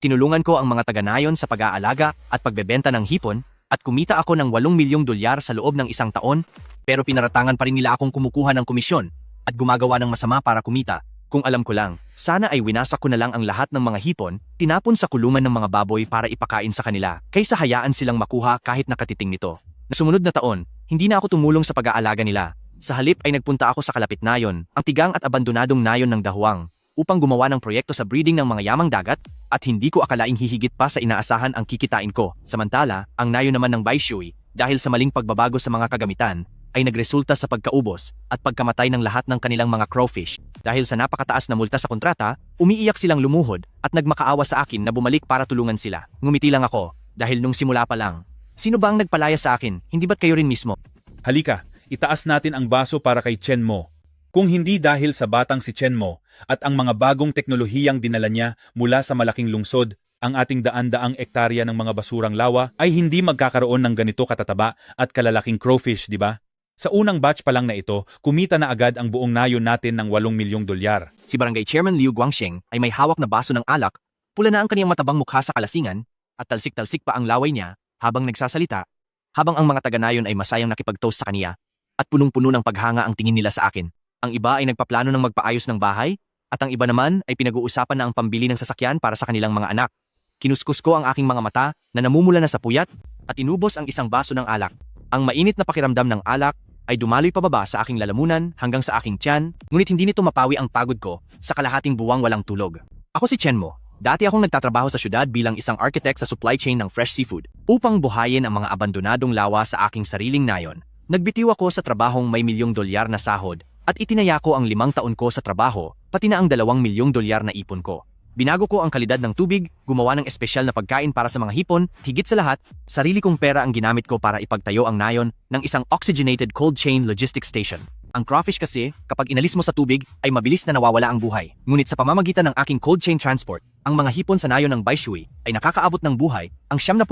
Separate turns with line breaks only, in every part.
Tinulungan ko ang mga taga-nayon sa pag-aalaga at pagbebenta ng hipon at kumita ako ng 8 milyong dolyar sa loob ng isang taon, pero pinaratangan pa rin nila akong kumukuha ng komisyon at gumagawa ng masama para kumita. Kung alam ko lang, sana ay winasak ko na lang ang lahat ng mga hipon, tinapon sa kulungan ng mga baboy para ipakain sa kanila, kaysa hayaan silang makuha kahit nakatiting nito. Na sumunod na taon, hindi na ako tumulong sa pag-aalaga nila. Sa halip ay nagpunta ako sa kalapit nayon, ang tigang at abandonadong nayon ng Dahuang, upang gumawa ng proyekto sa breeding ng mga yamang dagat, at hindi ko akalaing hihigit pa sa inaasahan ang kikitain ko. Samantala, ang nayon naman ng Baishui, dahil sa maling pagbabago sa mga kagamitan, ay nagresulta sa pagkaubos at pagkamatay ng lahat ng kanilang mga crawfish. Dahil sa napakataas na multa sa kontrata, umiiyak silang lumuhod at nagmakaawa sa akin na bumalik para tulungan sila. Ngumiti lang ako, dahil nung simula pa lang. Sino ba ang nagpalaya sa akin? Hindi ba't kayo rin mismo?
Halika, itaas natin ang baso para kay Chen Mo. Kung hindi dahil sa batang si Chen Mo at ang mga bagong teknolohiyang dinala niya mula sa malaking lungsod, ang ating daan-daang ektarya ng mga basurang lawa ay hindi magkakaroon ng ganito katataba at kalalaking crawfish, di ba? Sa unang batch pa lang na ito, kumita na agad ang buong nayon natin ng 8 milyong dolyar.
Si Barangay Chairman Liu Guangsheng ay may hawak na baso ng alak, pula na ang kaniyang matabang mukha sa kalasingan, at talsik-talsik pa ang laway niya habang nagsasalita, habang ang mga taga-nayon ay masayang nakipag-toast sa kaniya, at punong-puno ng paghanga ang tingin nila sa akin. Ang iba ay nagpaplano ng magpaayos ng bahay, at ang iba naman ay pinag-uusapan na ang pambili ng sasakyan para sa kanilang mga anak. Kinuskus ko ang aking mga mata na namumula na sa puyat at inubos ang isang baso ng alak. Ang mainit na pakiramdam ng alak ay dumaloy pababa sa aking lalamunan hanggang sa aking tiyan, ngunit hindi nito mapawi ang pagod ko sa kalahating buwang walang tulog. Ako si Chen Mo. Dati akong nagtatrabaho sa syudad bilang isang architect sa supply chain ng fresh seafood. Upang buhayin ang mga abandonadong lawa sa aking sariling nayon, nagbitiw ako sa trabahong may milyong dolyar na sahod at itinaya ko ang 5 taon ko sa trabaho, pati na ang 2 milyong dolyar na ipon ko. Binago ko ang kalidad ng tubig, gumawa ng espesyal na pagkain para sa mga hipon, at higit sa lahat, sarili kong pera ang ginamit ko para ipagtayo ang nayon ng isang oxygenated cold chain logistics station. Ang crawfish kasi, kapag inalis mo sa tubig, ay mabilis na nawawala ang buhay. Ngunit sa pamamagitan ng aking cold chain transport, ang mga hipon sa nayon ng Baishui ay nakakaabot ng buhay, ang 78%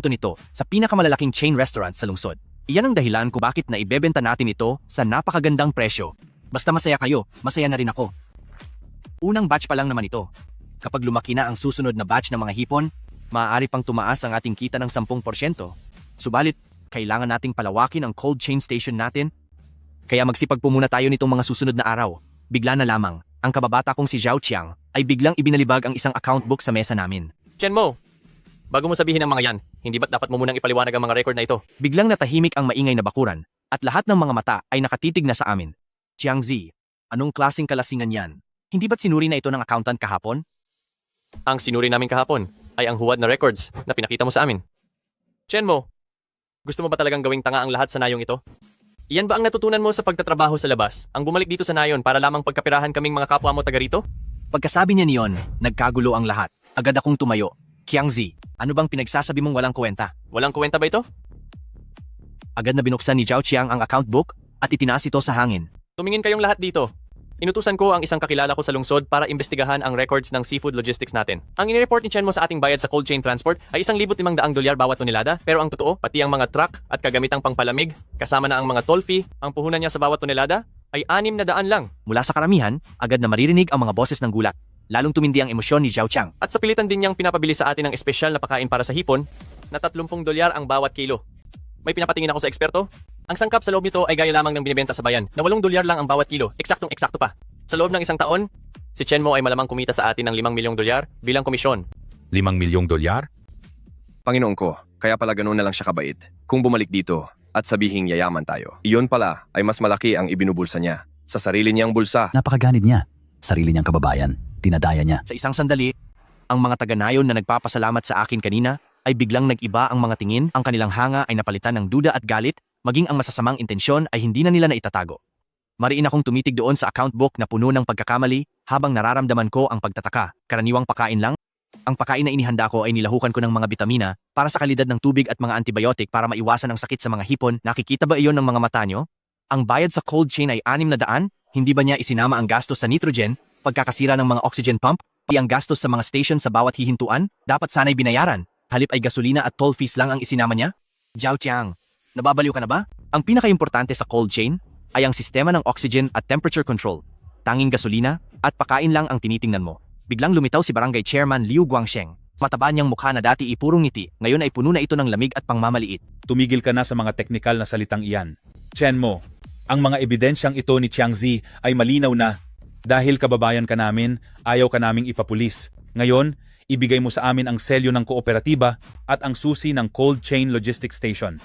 nito sa pinakamalalaking chain restaurant sa lungsod. Iyan ang dahilan kung bakit na ibebenta natin ito sa napakagandang presyo. Basta masaya kayo, masaya na rin ako. Unang batch pa lang naman ito. Kapag lumaki na ang susunod na batch ng mga hipon, maaari pang tumaas ang ating kita ng 10%. Subalit, kailangan nating palawakin ang cold chain station natin. Kaya magsipag po muna tayo nitong mga susunod na araw. Bigla na lamang, ang kababata kong si Zhao Qiang ay biglang ibinalibag ang isang account book sa mesa namin.
Chen Mo, bago mo sabihin ang mga yan, hindi ba't dapat mo munang ipaliwanag ang mga record na ito?
Biglang natahimik ang maingay na bakuran, at lahat ng mga mata ay nakatitig na sa amin. Jiangzi, anong klaseng kalasingan yan? Hindi ba't sinuri na ito ng accountant kahapon?
Ang sinuri namin kahapon ay ang huwad na records na pinakita mo sa amin. Chen Mo, gusto mo ba talagang gawing tanga ang lahat sa nayong ito? Iyan ba ang natutunan mo sa pagtatrabaho sa labas? Ang bumalik dito sa nayon para lamang pagkapirahan kaming mga kapwa mo taga rito?
Pagkasabi niya niyon, nagkagulo ang lahat. Agad akong tumayo. Jiangzi, ano bang pinagsasabi mong walang kwenta?
Walang kwenta ba ito?
Agad na binuksan ni Zhao Qiang ang account book at itinaas ito sa hangin.
Tumingin kayong lahat dito. Inutusan ko ang isang kakilala ko sa lungsod para imbestigahan ang records ng seafood logistics natin. Ang inireport ni Chen Mo sa ating bayad sa cold chain transport ay 1,500 dolyar bawat tonelada, pero ang totoo, pati ang mga truck at kagamitang pangpalamig, kasama na ang mga toll fee, ang puhunan niya sa bawat tonelada ay 600 lang.
Mula sa karamihan, agad na maririnig ang mga boses ng gulat. Lalong tumindi ang emosyon ni Zhao Qiang.
At sa pilitan din niyang pinapabili sa atin ng espesyal na pagkain para sa hipon na 30 dolyar ang bawat kilo. May pinapatingin ako sa eksperto. Ang sangkap sa loob nito ay gaya lamang ng binibenta sa bayan na 8 dolyar lang ang bawat kilo, eksaktong-eksakto pa. Sa loob ng isang taon, si Chen Mo ay malamang kumita sa atin ng 5 milyong dolyar bilang komisyon.
5 milyong dolyar?
Panginoon ko, kaya pala ganoon na lang siya kabait. Kung bumalik dito at sabihing yayaman tayo, iyon pala ay mas malaki ang ibinubulsa niya sa sarili niyang bulsa.
Napakaganid niya. Sarili niyang kababayan. Tinadaya niya.
Sa isang sandali, ang mga taga-nayon na nagpapasalamat sa akin kanina ay biglang nag-iba ang mga tingin, ang kanilang hanga ay napalitan ng duda at galit, maging ang masasamang intensyon ay hindi na nila naitatago. Mariin akong tumitig doon sa account book na puno ng pagkakamali habang nararamdaman ko ang pagtataka. Karaniwang pakain lang. Ang pakain na inihanda ko ay nilahukan ko ng mga bitamina para sa kalidad ng tubig at mga antibiotic para maiwasan ang sakit sa mga hipon. Nakikita ba iyon ng mga mata nyo? Ang bayad sa cold chain ay 600? Hindi ba niya isinama ang gastos sa nitrogen, pagkakasira ng mga oxygen pump, pati ang gastos sa mga station sa bawat hihintuan? Dapat sana'y binayaran. Halip ay gasolina at toll fees lang ang isinama niya? Zhao Qiang, nababaliw ka na ba? Ang pinakaimportante sa cold chain ay ang sistema ng oxygen at temperature control. Tanging gasolina at pakain lang ang tinitingnan mo. Biglang lumitaw si Barangay Chairman Liu Guangsheng. Mataba niyang mukha na dati ipurong ngiti, ngayon ay puno na ito ng lamig at pangmamaliit.
Tumigil ka na sa mga teknikal na salitang iyan. Chen Mo, ang mga ebidensyang ito ni Chiangzi ay malinaw na. Dahil kababayan ka namin, ayaw ka naming ipapulis. Ngayon, ibigay mo sa amin ang selyo ng kooperatiba at ang susi ng Cold Chain Logistics Station.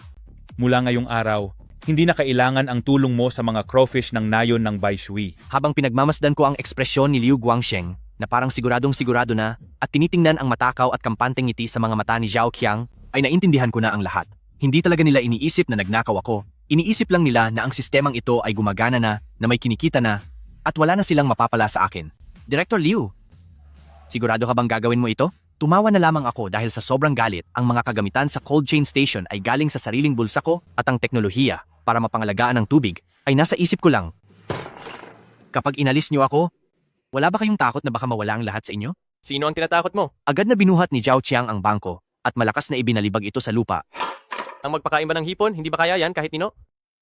Mula ngayong araw, hindi na kailangan ang tulong mo sa mga crawfish ng nayon ng Baishui.
Habang pinagmamasdan ko ang ekspresyon ni Liu Guangsheng, na parang siguradong sigurado na, at tinitingnan ang matakaw at kampanteng ngiti sa mga mata ni Zhao Qiang, ay naintindihan ko na ang lahat. Hindi talaga nila iniisip na nagnakaw ako. Iniisip lang nila na ang sistemang ito ay gumagana na may kinikita na, at wala na silang mapapala sa akin. Director Liu, sigurado ka bang gagawin mo ito? Tumawa na lamang ako dahil sa sobrang galit, ang mga kagamitan sa cold chain station ay galing sa sariling bulsa ko at ang teknolohiya para mapangalagaan ng tubig ay nasa isip ko lang. Kapag inalis niyo ako, wala ba kayong takot na baka mawala ang lahat sa inyo?
Sino ang tinatakot mo?
Agad na binuhat ni Zhao Qiang ang bangko at malakas na ibinalibag ito sa lupa.
Ang magpakain ba ng hipon, hindi ba kaya yan kahit nino?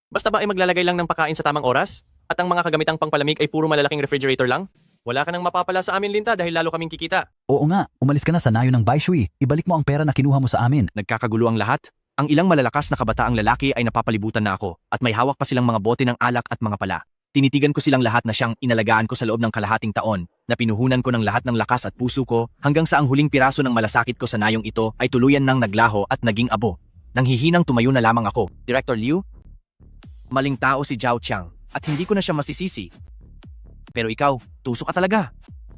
Basta ba ay maglalagay lang ng pakain sa tamang oras? At ang mga kagamitang pangpalamig ay puro malalaking refrigerator lang? Wala ka nang mapapala sa amin, Linta, dahil lalo kaming kikita.
Oo nga, umalis ka na sa nayon ng Baishui. Ibalik mo ang pera na kinuha mo sa amin.
Nagkakagulo ang lahat. Ang ilang malalakas na kabataang lalaki ay napapalibutan na ako at may hawak pa silang mga bote ng alak at mga pala. Tinitigan ko silang lahat na siyang inalagaan ko sa loob ng kalahating taon, na pinuhunan ko ng lahat ng lakas at puso ko, hanggang sa ang huling piraso ng malasakit ko sa nayong ito ay tuluyan nang naglaho at naging abo. Nanghihinang tumayo na lamang ako. Director Liu? Maling tao si Zhao Qiang, at hindi ko na siya masisisi. Pero ikaw, tuso ka talaga.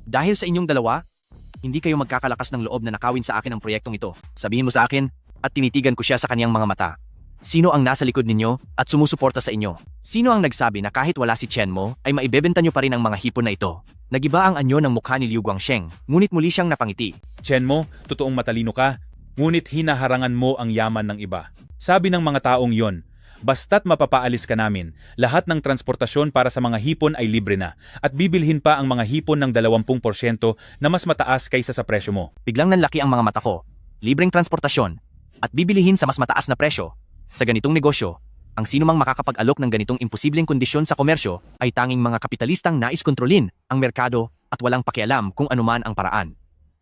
Dahil sa inyong dalawa, hindi kayo magkakalakas ng loob na nakawin sa akin ang proyektong ito. Sabihin mo sa akin, at tinitigan ko siya sa kaniyang mga mata. Sino ang nasa likod ninyo at sumusuporta sa inyo? Sino ang nagsabi na kahit wala si Chen Mo, ay maibebenta nyo pa rin ang mga hipon na ito? Nagiba ang anyo ng mukha ni Liu Guangsheng, ngunit muli siyang napangiti.
Chen Mo, totoong matalino ka, ngunit hinaharangan mo ang yaman ng iba. Sabi ng mga taong yon, basta't mapapaalis ka namin, lahat ng transportasyon para sa mga hipon ay libre na, at bibilhin pa ang mga hipon ng 20% na mas mataas kaysa sa presyo mo.
Biglang nanlaki ang mga mata ko. Libreng transportasyon, at bibilihin sa mas mataas na presyo. Sa ganitong negosyo, ang sinumang makakapag-alok ng ganitong imposibleng kondisyon sa komersyo ay tanging mga kapitalistang nais kontrolin ang merkado at walang pakialam kung anuman ang paraan.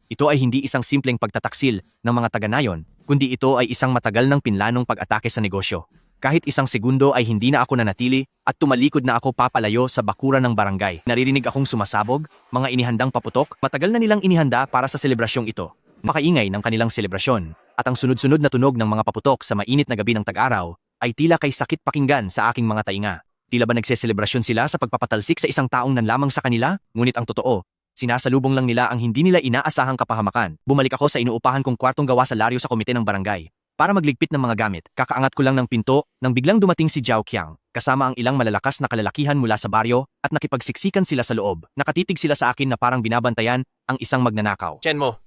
Ito ay hindi isang simpleng pagtataksil ng mga taga-nayon, kundi ito ay isang matagal ng pinlanong pag-atake sa negosyo. Kahit isang segundo ay hindi na ako nanatili at tumalikod na ako papalayo sa bakuran ng barangay. Naririnig akong sumasabog, mga inihandang paputok, matagal na nilang inihanda para sa selebrasyong ito. Makaingay ng kanilang selebrasyon, at ang sunod-sunod na tunog ng mga paputok sa mainit na gabi ng tag-araw ay tila kay sakit pakinggan sa aking mga tainga. Tila ba nagseselebrasyon sila sa pagpapatalsik sa isang taong nanlamang sa kanila? Ngunit ang totoo, sinasalubong lang nila ang hindi nila inaasahang kapahamakan. Bumalik ako sa inuupahan kong kwartong gawa sa laryo sa komite ng barangay para magligpit ng mga gamit. Kakaangat ko lang ng pinto nang biglang dumating si Zhao Qiang, kasama ang ilang malalakas na kalalakihan mula sa baryo at nakipagsiksikan sila sa loob. Nakatitig sila sa akin na parang binabantayan ang isang magnanakaw.
Chen Mo,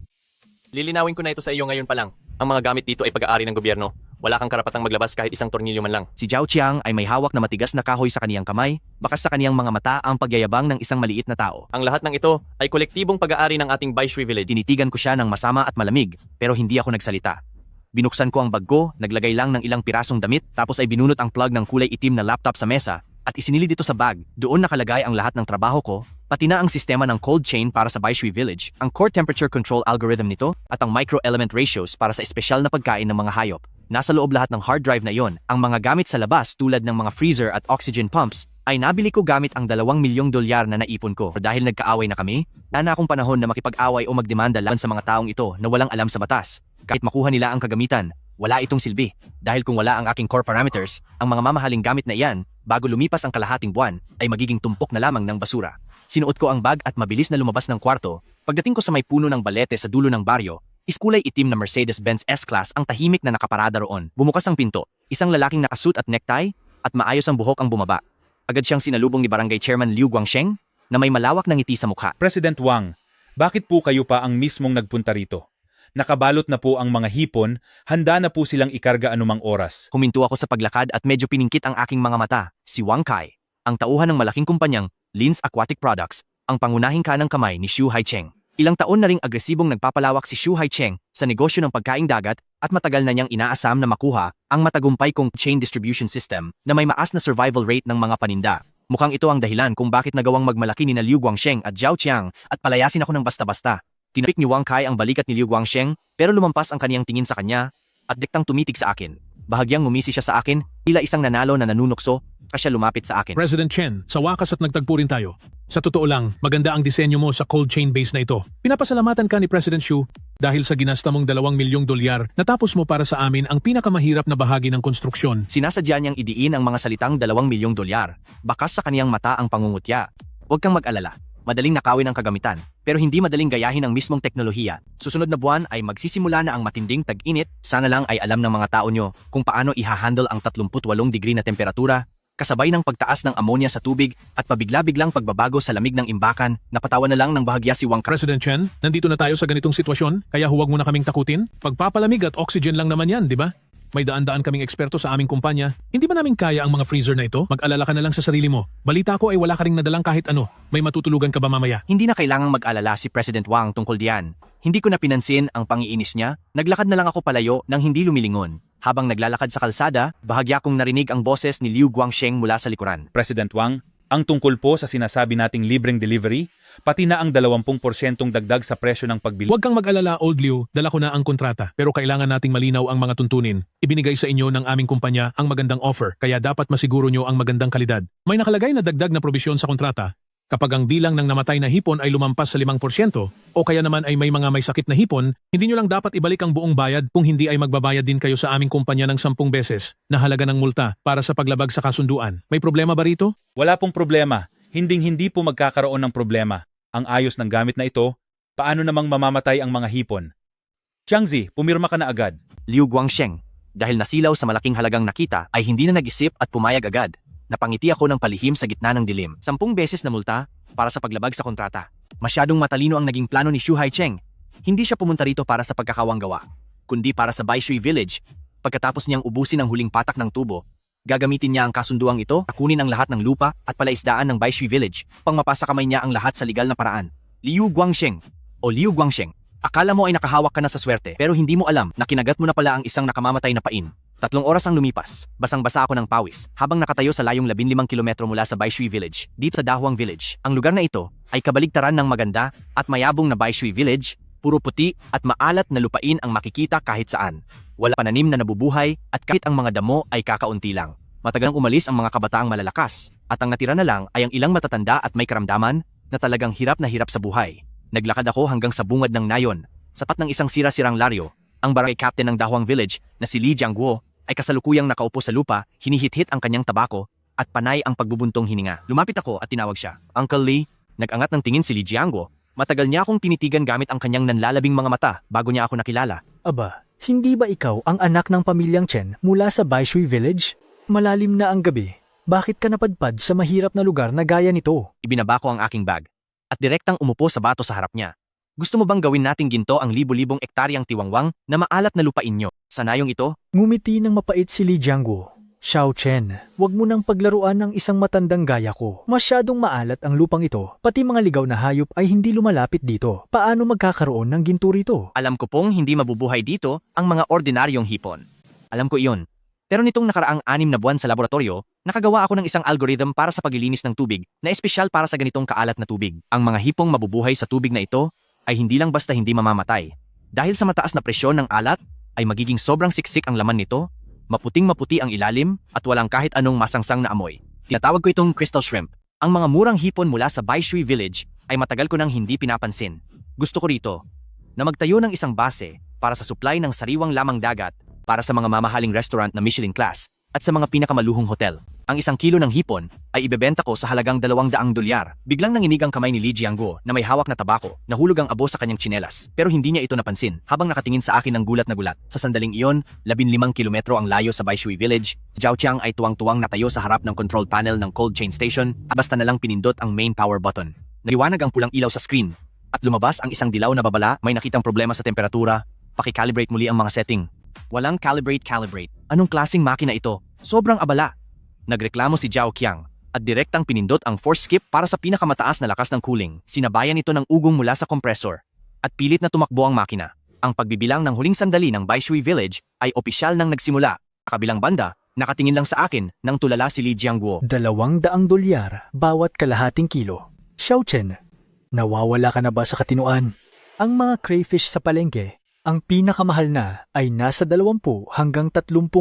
lilinawin ko na ito sa iyo ngayon pa lang. Ang mga gamit dito ay pag-aari ng gobyerno. Wala kang karapatang maglabas kahit isang tornilyo man lang.
Si Zhao Qiang ay may hawak na matigas na kahoy sa kaniyang kamay, bakas sa kaniyang mga mata ang pagyayabang ng isang maliit na tao.
Ang lahat ng ito ay kolektibong pag-aari ng ating Baishui Village.
Tinitigan ko siya ng masama at malamig, pero hindi ako nagsalita. Binuksan ko ang bag ko, naglagay lang ng ilang pirasong damit, tapos ay binunot ang plug ng kulay itim na laptop sa mesa, at isinilid ito sa bag. Doon nakalagay ang lahat ng trabaho ko, pati na ang sistema ng cold chain para sa Baishui Village, ang core temperature control algorithm nito, at ang microelement ratios para sa espesyal na pagkain ng mga hayop. Nasa loob lahat ng hard drive na iyon. Ang mga gamit sa labas tulad ng mga freezer at oxygen pumps, ay nabili ko gamit ang $2 milyong na naipon ko. Dahil nagkaaway na kami, na akong panahon na makipag-away o magdemanda laban sa mga taong ito na walang alam sa batas. Kahit makuha nila ang kagamitan, wala itong silbi. Dahil kung wala ang aking core parameters, ang mga mamahaling gamit na iyan, bago lumipas ang kalahating buwan, ay magiging tumpok na lamang ng basura. Sinuot ko ang bag at mabilis na lumabas ng kwarto. Pagdating ko sa may puno ng balete sa dulo ng baryo, iskulay itim na Mercedes-Benz S-Class ang tahimik na nakaparada roon. Bumukas ang pinto, isang lalaking nakasuit at necktie, at maayos ang buhok ang bumaba. Agad siyang sinalubong ni Barangay Chairman Liu Guangsheng, na may malawak na ngiti sa mukha.
President Wang, bakit po kayo pa ang mismong nagpunta rito? Nakabalot na po ang mga hipon, handa na po silang ikarga anumang oras.
Huminto ako sa paglakad at medyo piningkit ang aking mga mata. Si Wang Kai, ang tauhan ng malaking kumpanyang Lin's Aquatic Products, ang pangunahing kanang kamay ni Xu Haicheng. Ilang taon na ring agresibong nagpapalawak si Xu Haicheng sa negosyo ng pagkaing dagat at matagal na niyang inaasam na makuha ang matagumpay kong chain distribution system na may maas na survival rate ng mga paninda. Mukhang ito ang dahilan kung bakit nagawang magmalaki ni Liu Guangsheng at Zhao Qiang at palayasin ako ng basta-basta. Tinapik ni Wang Kai ang balikat ni Liu Guangsheng pero lumampas ang kaniyang tingin sa kanya at diktang tumitig sa akin. Bahagyang ngumisi siya sa akin, tila isang nanalo na nanunukso, siya lumapit sa akin.
President Chen, sa wakas at nagtagpo rin tayo. Sa totoo lang, maganda ang disenyo mo sa cold chain base na ito. Pinapasalamatan ka ni President Xu dahil sa ginasta mong $2 milyong natapos mo para sa amin ang pinakamahirap na bahagi ng konstruksyon.
Sinasadya niyang idiin ang mga salitang $2 milyong. Bakas sa kaniyang mata ang pangungutya. Huwag kang mag-alala. Madaling nakawin ang kagamitan, pero hindi madaling gayahin ang mismong teknolohiya. Susunod na buwan ay magsisimula na ang matinding tag-init. Sana lang ay alam ng mga tao nyo kung paano ihahandle ang 38 degree na temperatura, kasabay ng pagtaas ng ammonia sa tubig at pabigla-biglang pagbabago sa lamig ng imbakan. Napatawa na lang ng bahagya si Wang Kai.
President Chen, nandito na tayo sa ganitong sitwasyon, kaya huwag mo na kaming takutin. Pagpapalamig at oxygen lang naman yan, di ba? May daan-daan kaming eksperto sa aming kumpanya. Hindi ba namin kaya ang mga freezer na ito? Mag-alala ka na lang sa sarili mo. Balita ko ay wala ka ring nadalang kahit ano. May matutulugan ka ba mamaya?
Hindi na kailangang mag-alala si President Wang tungkol diyan. Hindi ko na pinansin ang pangiinis niya. Naglakad na lang ako palayo nang hindi lumilingon. Habang naglalakad sa kalsada, bahagya kong narinig ang boses ni Liu Guangsheng mula sa likuran.
President Wang, ang tungkol po sa sinasabi nating libreng delivery, pati na ang 20% dagdag sa presyo ng pagbili.
Huwag kang mag-alala, Old Liu. Dala ko na ang kontrata. Pero kailangan nating malinaw ang mga tuntunin. Ibinigay sa inyo ng aming kumpanya ang magandang offer, kaya dapat masiguro nyo ang magandang kalidad. May nakalagay na dagdag na probisyon sa kontrata. Kapag ang bilang ng namatay na hipon ay lumampas sa 5% o kaya naman ay may mga may sakit na hipon, hindi nyo lang dapat ibalik ang buong bayad kung hindi ay magbabayad din kayo sa aming kumpanya ng 10 beses na halaga ng multa para sa paglabag sa kasunduan. May problema ba rito?
Wala pong problema. Hinding-hindi po magkakaroon ng problema. Ang ayos ng gamit na ito, paano namang mamamatay ang mga hipon? Jiangzi, pumirma ka na agad.
Liu Guangsheng, dahil nasilaw sa malaking halagang nakita, ay hindi na nag-isip at pumayag agad. Napangiti ako ng palihim sa gitna ng dilim. 10 beses na multa para sa paglabag sa kontrata. Masyadong matalino ang naging plano ni Xu Haicheng. Hindi siya pumunta rito para sa pagkakawanggawa, kundi para sa Baishui Village. Pagkatapos niyang ubusin ang huling patak ng tubo, gagamitin niya ang kasunduang ito, kunin ang lahat ng lupa at palaisdaan ng Baishui Village, pang mapasa kamay niya ang lahat sa legal na paraan. Liu Guangsheng o Liu Guangsheng, akala mo ay nakahawak ka na sa swerte pero hindi mo alam na kinagat mo na pala ang isang nakamamatay na pain. 3 oras ang lumipas, basang-basa ako ng pawis, habang nakatayo sa layong 15 kilometro mula sa Baishui Village, dito sa Dahuang Village. Ang lugar na ito ay kabaligtaran ng maganda at mayabong na Baishui Village, puro puti at maalat na lupain ang makikita kahit saan. Wala pananim na nabubuhay at kahit ang mga damo ay kakaunti lang. Matagal nang umalis ang mga kabataang malalakas, at ang natira na lang ay ang ilang matatanda at may karamdaman na talagang hirap na hirap sa buhay. Naglakad ako hanggang sa bungad ng nayon, sa tapat ng isang sira-sirang laryo. Ang barangay captain ng Dahuang Village na si Li Jiangguo ay kasalukuyang nakaupo sa lupa, hinihit-hit ang kanyang tabako, at panay ang pagbubuntong hininga. Lumapit ako at tinawag siya. Uncle Lee, nag-angat ng tingin si Li Jiangguo. Matagal niya akong tinitigan gamit ang kanyang nanlalabing mga mata bago niya ako nakilala.
Aba, hindi ba ikaw ang anak ng pamilyang Chen mula sa Baishui Village? Malalim na ang gabi. Bakit ka napadpad sa mahirap na lugar na gaya nito?
Ibinaba ko ang aking bag, at direktang umupo sa bato sa harap niya. Gusto mo bang gawin nating ginto ang libo-libong ektaryang tiwangwang na maalat na lupain nyo? Sanayong ito?
Ngumiti ng mapait si Li Jiangguo. Xiao Chen, wag mo nang paglaruan ng isang matandang gaya ko. Masyadong maalat ang lupang ito, pati mga ligaw na hayop ay hindi lumalapit dito. Paano magkakaroon ng ginto rito?
Alam ko pong hindi mabubuhay dito ang mga ordinaryong hipon. Alam ko iyon. Pero nitong nakaraang 6 na buwan sa laboratorio, nakagawa ako ng isang algorithm para sa paglilinis ng tubig na espesyal para sa ganitong kaalat na tubig. Ang mga hipong mabubuhay sa tubig na ito ay hindi lang basta hindi mamamatay. Dahil sa mataas na presyon ng alat, ay magiging sobrang siksik ang laman nito, maputing-maputi ang ilalim, at walang kahit anong masangsang na amoy. Tinatawag ko itong crystal shrimp. Ang mga murang hipon mula sa Baishui Village ay matagal ko nang hindi pinapansin. Gusto ko rito na magtayo ng isang base para sa supply ng sariwang lamang dagat para sa mga mamahaling restaurant na Michelin class at sa mga pinakamaluhong hotel. Ang 1 kilo ng hipon ay ibebenta ko sa halagang $200. Biglang nanginig ang kamay ni Li Jiangguo na may hawak na tabako, nahulog ang abo sa kanyang tsinelas, pero hindi niya ito napansin habang nakatingin sa akin ng gulat na gulat. Sa sandaling iyon, 15 kilometro ang layo sa Baishui Village. Si Zhao Qiang ay tuwang-tuwang natayo sa harap ng control panel ng cold chain station at basta na lang pinindot ang main power button. Naliwanag ang pulang ilaw sa screen at lumabas ang isang dilaw na babala. May nakitang problema sa temperatura. Paki-calibrate muli ang mga setting. Walang calibrate. Anong klaseng makina ito? Sobrang abala. Nagreklamo si Zhao Qiang at direktang pinindot ang force skip para sa pinakamataas na lakas ng cooling. Sinabayan ito ng ugong mula sa compressor at pilit na tumakbo ang makina. Ang pagbibilang ng huling sandali ng Baishui Village ay opisyal nang nagsimula. Sa kabilang banda, Nakatingin lang sa akin nang tulala si Li Jiangguo.
$200 bawat kalahating kilo. Xiao Chen, nawawala ka na ba sa katinuan? Ang mga crayfish sa palengke, ang pinakamahal na ay nasa 20 hanggang $30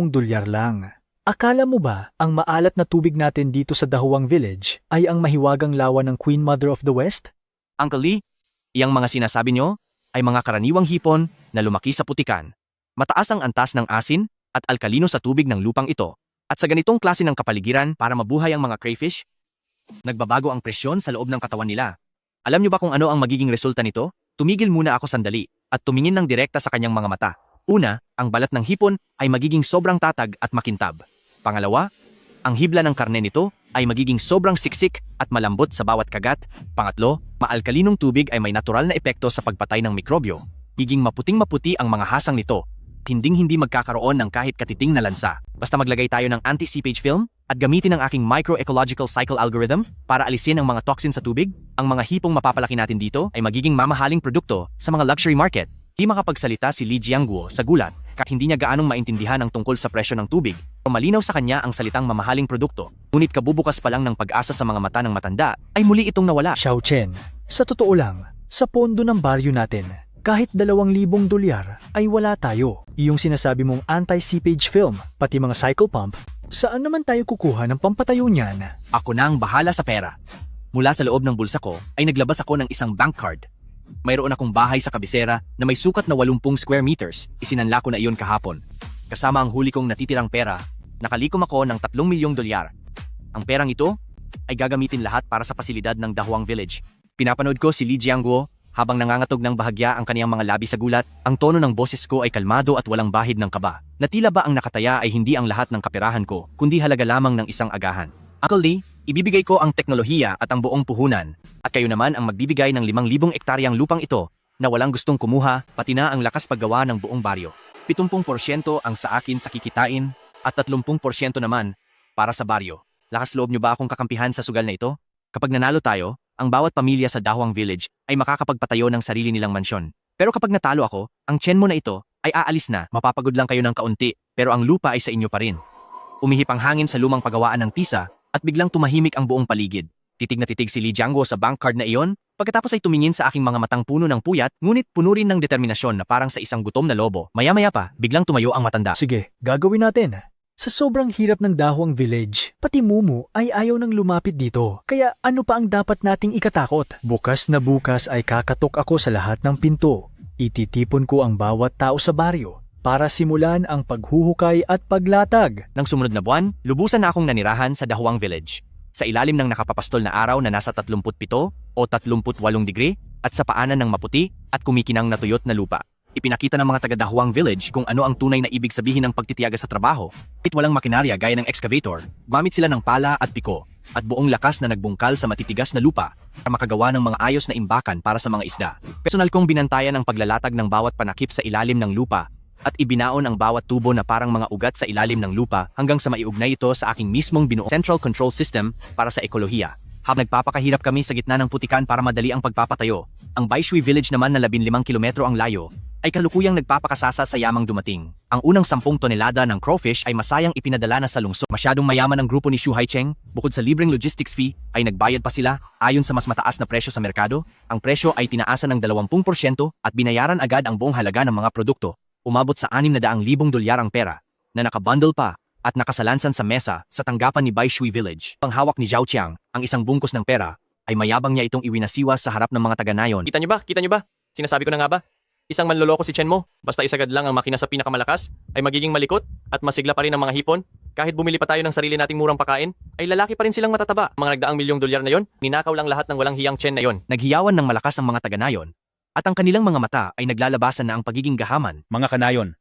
lang. Akala mo ba ang maalat na tubig natin dito sa Dahuang Village ay ang mahiwagang lawa ng Queen Mother of the West?
Uncle Lee, iyang mga sinasabi nyo ay mga karaniwang hipon na lumaki sa putikan. Mataas ang antas ng asin at alkalino sa tubig ng lupang ito. At sa ganitong klase ng kapaligiran para mabuhay ang mga crayfish, nagbabago ang presyon sa loob ng katawan nila. Alam nyo ba kung ano ang magiging resulta nito? Tumigil muna ako sandali at tumingin ng direkta sa kanyang mga mata. Una, ang balat ng hipon ay magiging sobrang tatag at makintab. Pangalawa, ang hibla ng karne nito ay magiging sobrang siksik at malambot sa bawat kagat. Pangatlo, maalkalinong tubig ay may natural na epekto sa pagpatay ng mikrobyo. Giging maputing-maputi ang mga hasang nito. Hinding-hindi magkakaroon ng kahit katiting na lansa. Basta maglagay tayo ng anti-seepage film at gamitin ang aking microecological cycle algorithm para alisin ang mga toxin sa tubig, ang mga hipong mapapalaki natin dito ay magiging mamahaling produkto sa mga luxury market. Di makapagsalita si Li Jiangguo sa gulat kahit hindi niya gaanong maintindihan ang tungkol sa presyo ng tubig o malinaw sa kanya ang salitang mamahaling produkto. Ngunit kabubukas pa lang ng pag-asa sa mga mata ng matanda ay muli itong nawala.
Xiao Chen, sa totoo lang, sa pondo ng baryo natin, kahit $2,000 ay wala tayo. Iyong sinasabi mong anti-seepage film, pati mga cycle pump, saan naman tayo kukuha ng pampatayo niyan?
Ako na ang bahala sa pera. Mula sa loob ng bulsa ko ay naglabas ako ng isang bank card. Mayroon akong bahay sa kabisera na may sukat na 80 square meters. Isinanla ko na iyon kahapon. Kasama ang huli kong natitirang pera, nakalikom ako ng $3 milyong. Ang perang ito ay gagamitin lahat para sa pasilidad ng Dahuang Village. Pinapanood ko si Li Jiangguo habang nangangatog ng bahagya ang kaniyang mga labi sa gulat. Ang tono ng boses ko ay kalmado at walang bahid ng kaba. Na tila ba ang nakataya ay hindi ang lahat ng kaperahan ko, kundi halaga lamang ng isang agahan. Uncle Lee, ibibigay ko ang teknolohiya at ang buong puhunan, at kayo naman ang magbibigay ng 5,000 ektaryang lupang ito na walang gustong kumuha, pati na ang lakas paggawa ng buong baryo. 70% ang sa akin sa kikitain at 30% naman para sa baryo. Lakas loob nyo ba akong kakampihan sa sugal na ito? Kapag nanalo tayo, ang bawat pamilya sa Dahuang Village ay makakapagpatayo ng sarili nilang mansyon. Pero kapag natalo ako, ang tiyan mo na ito ay aalis na. Mapapagod lang kayo ng kaunti, pero ang lupa ay sa inyo pa rin. Umihip ang hangin sa lumang pagawaan ng tisa at biglang tumahimik ang buong paligid. Titig na titig si Li Jiangguo sa bank card na iyon, pagkatapos ay tumingin sa aking mga matang puno ng puyat, ngunit puno rin ng determinasyon na parang sa isang gutom na lobo. Maya-maya pa, biglang tumayo ang matanda.
Sige, gagawin natin. Sa sobrang hirap ng Dahuang Village, pati Mumu ay ayaw nang lumapit dito. Kaya ano pa ang dapat nating ikatakot? Bukas na bukas ay kakatok ako sa lahat ng pinto. Ititipon ko ang bawat tao sa baryo para simulan ang paghuhukay at paglatag.
Nang sumunod na buwan, lubusan na akong nanirahan sa Dahuang Village. Sa ilalim ng nakapapastol na araw na nasa 37 o 38 degree at sa paanan ng maputi at kumikinang na tuyot na lupa. Ipinakita ng mga taga-Dahuang Village kung ano ang tunay na ibig sabihin ng pagtitiyaga sa trabaho. Kahit walang makinarya gaya ng excavator, gumamit sila ng pala at piko at buong lakas na nagbungkal sa matitigas na lupa para makagawa ng mga ayos na imbakan para sa mga isda. Personal kong binantayan ang paglalatag ng bawat panakip sa ilalim ng lupa at ibinaon ang bawat tubo na parang mga ugat sa ilalim ng lupa hanggang sa maiugnay ito sa aking mismong binuong Central Control System para sa ekolohiya. Habang nagpapakahirap kami sa gitna ng putikan para madali ang pagpapatayo, ang Baishui Village naman na 15 kilometro ang layo, ay kalukuyang nagpapakasasa sa yamang dumating. Ang unang 10 tonelada ng crawfish ay masayang ipinadala na sa lungsod. Masyadong mayaman ang grupo ni Xu Haicheng, bukod sa libreng logistics fee, ay nagbayad pa sila ayon sa mas mataas na presyo sa merkado. Ang presyo ay tinaasan ng 20% at binayaran agad ang buong halaga ng mga produkto. Umabot sa $600,000 ang pera na nakabundle pa at nakasalansan sa mesa sa tanggapan ni Baishui Village. Ang hawak ni Zhao Qiang, ang isang bungkos ng pera, ay mayabang niya itong iwinasiwas sa harap ng mga taga-nayon.
Kita nyo ba? Kita nyo ba? Sinasabi ko na nga ba? Isang manloloko si Chen Mo. Basta isagad lang ang makina sa pinakamalakas, ay magiging malikot at masigla pa rin ang mga hipon. Kahit bumili pa tayo ng sarili nating murang pakain, ay lalaki pa rin silang matataba. Mga nagdaang $1,000,000 na yon, ninakaw lang lahat ng walang hiyang Chen na yon.
Naghiyawan ng malakas ang mga taga-nayon at ang kanilang mga mata ay naglalabasan na ang pagiging gahaman.
Mga kanayon,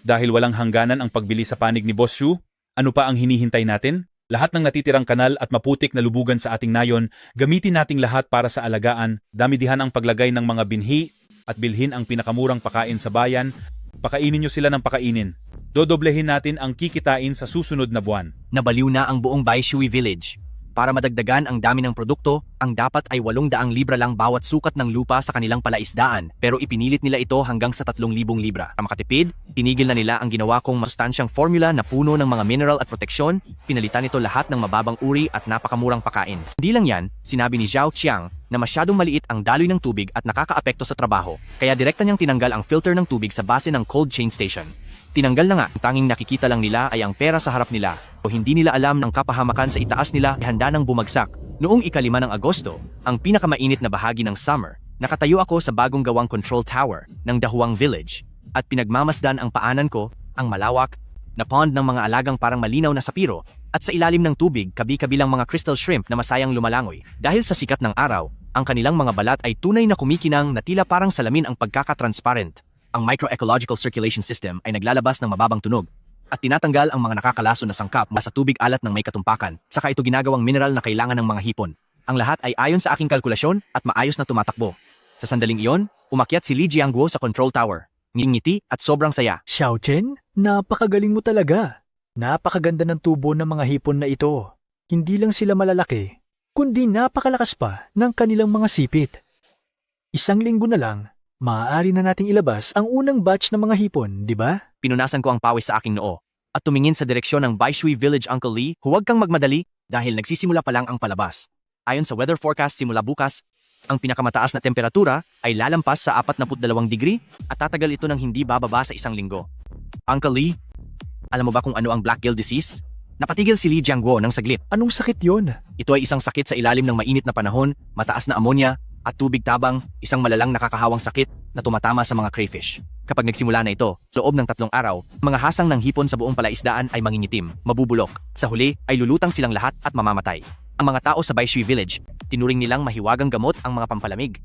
dahil walang hangganan ang pagbili sa panig ni Boss Xu, ano pa ang hinihintay natin? Lahat ng natitirang kanal at maputik na lubugan sa ating nayon, gamitin nating lahat para sa alagaan, damidihan ang paglagay ng mga binhi, at bilhin ang pinakamurang pakain sa bayan. Pakainin nyo sila ng pakainin. Dodoblehin natin ang kikitain sa susunod na buwan.
Nabaliw na ang buong Baishui Village. Para madagdagan ang dami ng produkto, ang dapat ay 800 libra lang bawat sukat ng lupa sa kanilang palaisdaan, pero ipinilit nila ito hanggang sa 3,000 libra. Para makatipid, tinigil na nila ang ginawa kong masustansyang formula na puno ng mga mineral at proteksyon, pinalitan ito lahat ng mababang uri at napakamurang pakain. Hindi lang yan, sinabi ni Zhao Qiang na masyadong maliit ang daloy ng tubig at nakakaapekto sa trabaho, kaya direkta niyang tinanggal ang filter ng tubig sa base ng cold chain station. Tinanggal na nga, ang tanging nakikita lang nila ay ang pera sa harap nila, o hindi nila alam ng kapahamakan sa itaas nila ay handa nang bumagsak. Noong 5 ng Agosto, ang pinakamainit na bahagi ng summer, nakatayo ako sa bagong gawang control tower ng Dahuang Village, at pinagmamasdan ang paanan ko, ang malawak na pond ng mga alagang parang malinaw na sapiro, at sa ilalim ng tubig kabi-kabilang mga crystal shrimp na masayang lumalangoy. Dahil sa sikat ng araw, ang kanilang mga balat ay tunay na kumikinang na tila parang salamin ang pagkakatransparent. Ang microecological circulation system ay naglalabas ng mababang tunog at tinatanggal ang mga nakakalaso na sangkap mula sa tubig alat ng may katumpakan. Saka ito ginagawang mineral na kailangan ng mga hipon. Ang lahat ay ayon sa aking kalkulasyon at maayos na tumatakbo. Sa sandaling iyon, umakyat si Li Jiangguo sa control tower. Ngingiti at sobrang saya.
Xiao Chen, napakagaling mo talaga. Napakaganda ng tubo ng mga hipon na ito. Hindi lang sila malalaki, kundi napakalakas pa ng kanilang mga sipit. 1 linggo na lang, maaari na nating ilabas ang unang batch ng mga hipon, di ba?
Pinunasan ko ang pawis sa aking noo at tumingin sa direksyon ng Baishui Village. Uncle Lee, huwag kang magmadali dahil nagsisimula pa lang ang palabas. Ayon sa weather forecast simula bukas, ang pinakamataas na temperatura ay lalampas sa 42 degree at tatagal ito ng hindi bababa sa 1 linggo. Uncle Lee, alam mo ba kung ano ang Black Gill Disease? Napatigil si Li Jiangguo ng saglit.
Anong sakit yon?
Ito ay isang sakit sa ilalim ng mainit na panahon, mataas na ammonia, at tubig tabang, isang malalang nakakahawang sakit na tumatama sa mga crayfish. Kapag nagsimula na ito, sa loob ng 3 araw, mga hasang ng hipon sa buong palaisdaan ay mangingitim, mabubulok. Sa huli, ay lulutang silang lahat at mamamatay. Ang mga tao sa Baishui Village, tinuring nilang mahiwagang gamot ang mga pampalamig.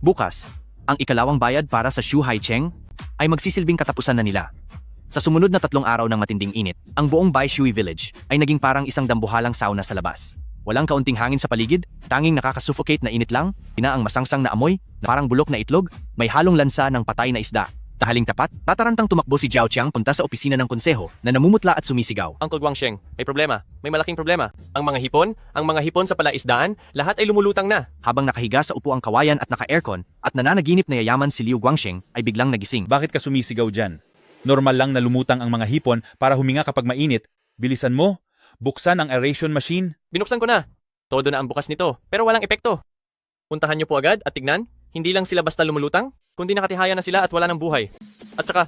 Bukas, ang ikalawang bayad para sa Shu Haicheng ay magsisilbing katapusan na nila. Sa sumunod na 3 araw ng matinding init, ang buong Baishui Village ay naging parang isang dambuhalang sauna sa labas. Walang kaunting hangin sa paligid, tanging nakakasuffocate na init lang, ang masangsang na amoy, na parang bulok na itlog, may halong lansa ng patay na isda. Tahaling tapat, tatarantang tumakbo si Zhao Qiang punta sa opisina ng konseho na namumutla at sumisigaw.
Uncle Guangsheng, may problema. May malaking problema. Ang mga hipon sa palaisdaan, lahat ay lumulutang na.
Habang nakahiga sa upuang kawayan at naka-aircon at nananaginip na yayaman si Liu Guangsheng ay biglang nagising.
Bakit ka sumisigaw dyan? Normal lang na lumutang ang mga hipon para huminga kapag mainit. Bilisan mo, buksan ang aeration machine.
Binuksan ko na. Todo na ang bukas nito, pero walang epekto. Puntahan niyo po agad at tignan, hindi lang sila basta lumulutang, kundi nakatihaya na sila at wala ng buhay. At saka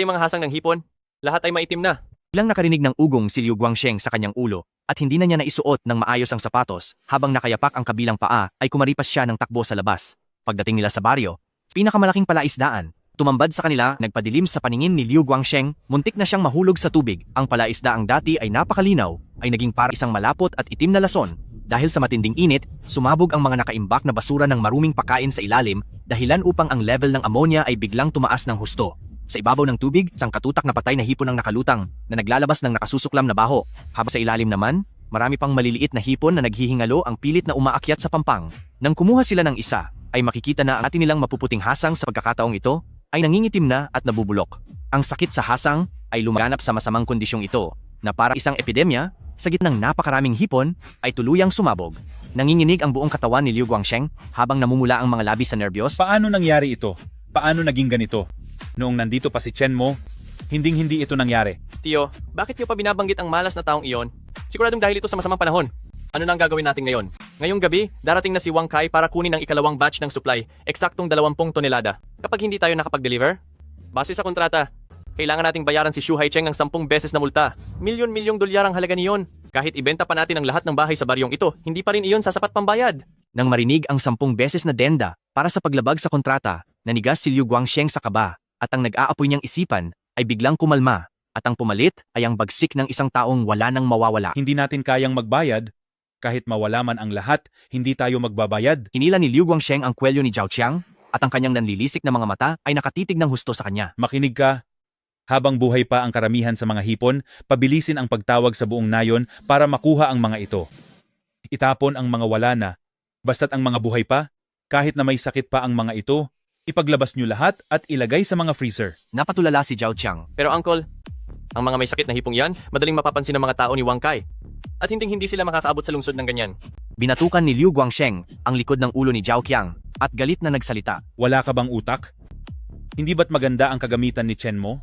yung mga hasang ng hipon, lahat ay maitim na.
Biglang nakarinig ng ugong si Liu Guangsheng sa kanyang ulo at hindi na niya naisuot ng maayos ang sapatos. Habang nakayapak ang kabilang paa ay kumaripas siya ng takbo sa labas. Pagdating nila sa baryo, pinakamalaking palaisdaan, tumambad sa kanila, nagpadilim sa paningin ni Liu Guangsheng, muntik na siyang mahulog sa tubig. Ang palaisdaang dati ay napakalinaw, ay naging para isang malapot at itim na lason. Dahil sa matinding init, sumabog ang mga nakaimbak na basura ng maruming pagkain sa ilalim, dahilan upang ang level ng ammonia ay biglang tumaas ng husto. Sa ibabaw ng tubig, isang katutak na patay na hipon ang nakalutang, na naglalabas ng nakasusuklam na baho. Habang sa ilalim naman, marami pang maliliit na hipon na naghihingalo ang pilit na umaakyat sa pampang. Nang kumuha sila ng isa, ay makikita na ang atin nilang mapuputing hasang sa pagkakataong ito, ay nangingitim na at nabubulok. Ang sakit sa hasang ay lumaganap sa masamang kondisyong ito, na para isang epidemya, sa gitnang napakaraming hipon, ay tuluyang sumabog. Nanginginig ang buong katawan ni Liu Guangsheng habang namumula ang mga labi sa nerbiyos.
Paano nangyari ito? Paano naging ganito? Noong nandito pa si Chen Mo, hinding-hindi ito nangyari.
Tio, bakit niyo pa binabanggit ang malas na taong iyon? Siguradong dahil ito sa masamang panahon. Ano na ang gagawin natin ngayon? Ngayong gabi, darating na si Wang Kai para kunin ang ikalawang batch ng supply, eksaktong 20 tonelada. Kapag hindi tayo nakapag-deliver, base sa kontrata, kailangan nating bayaran si Shu Haicheng ng 10 beses na multa. Milyon-milyong dolyar ang halaga niyon. Kahit ibenta pa natin ang lahat ng bahay sa baryong ito, hindi pa rin iyon sasapat pambayad.
Nang marinig ang 10 beses na denda para sa paglabag sa kontrata, nanigas si Liu Guangsheng sa kaba, at ang nag-aapoy niyang isipan ay biglang kumalma, at ang pumalit ay ang bagsik ng isang taong wala nang mawawala.
Hindi natin kayang magbayad. Kahit mawala man ang lahat, hindi tayo magbabayad.
Hinila ni Liu Guangsheng ang kwelyo ni Zhao Qiang, at ang kanyang nanlilisik na mga mata ay nakatitig ng husto sa kanya.
Makinig ka. Habang buhay pa ang karamihan sa mga hipon, pabilisin ang pagtawag sa buong nayon para makuha ang mga ito. Itapon ang mga wala na. Basta't ang mga buhay pa, kahit na may sakit pa ang mga ito, ipaglabas nyo lahat at ilagay sa mga freezer.
Napatulala si Zhao Qiang.
Pero uncle, ang mga may sakit na hipong yan, madaling mapapansin ng mga tao ni Wang Kai. At hindi sila makakaabot sa lungsod ng ganyan.
Binatukan ni Liu Guangsheng ang likod ng ulo ni Zhao Qiang at galit na nagsalita.
Wala ka bang utak? Hindi ba't maganda ang kagamitan ni Chen mo?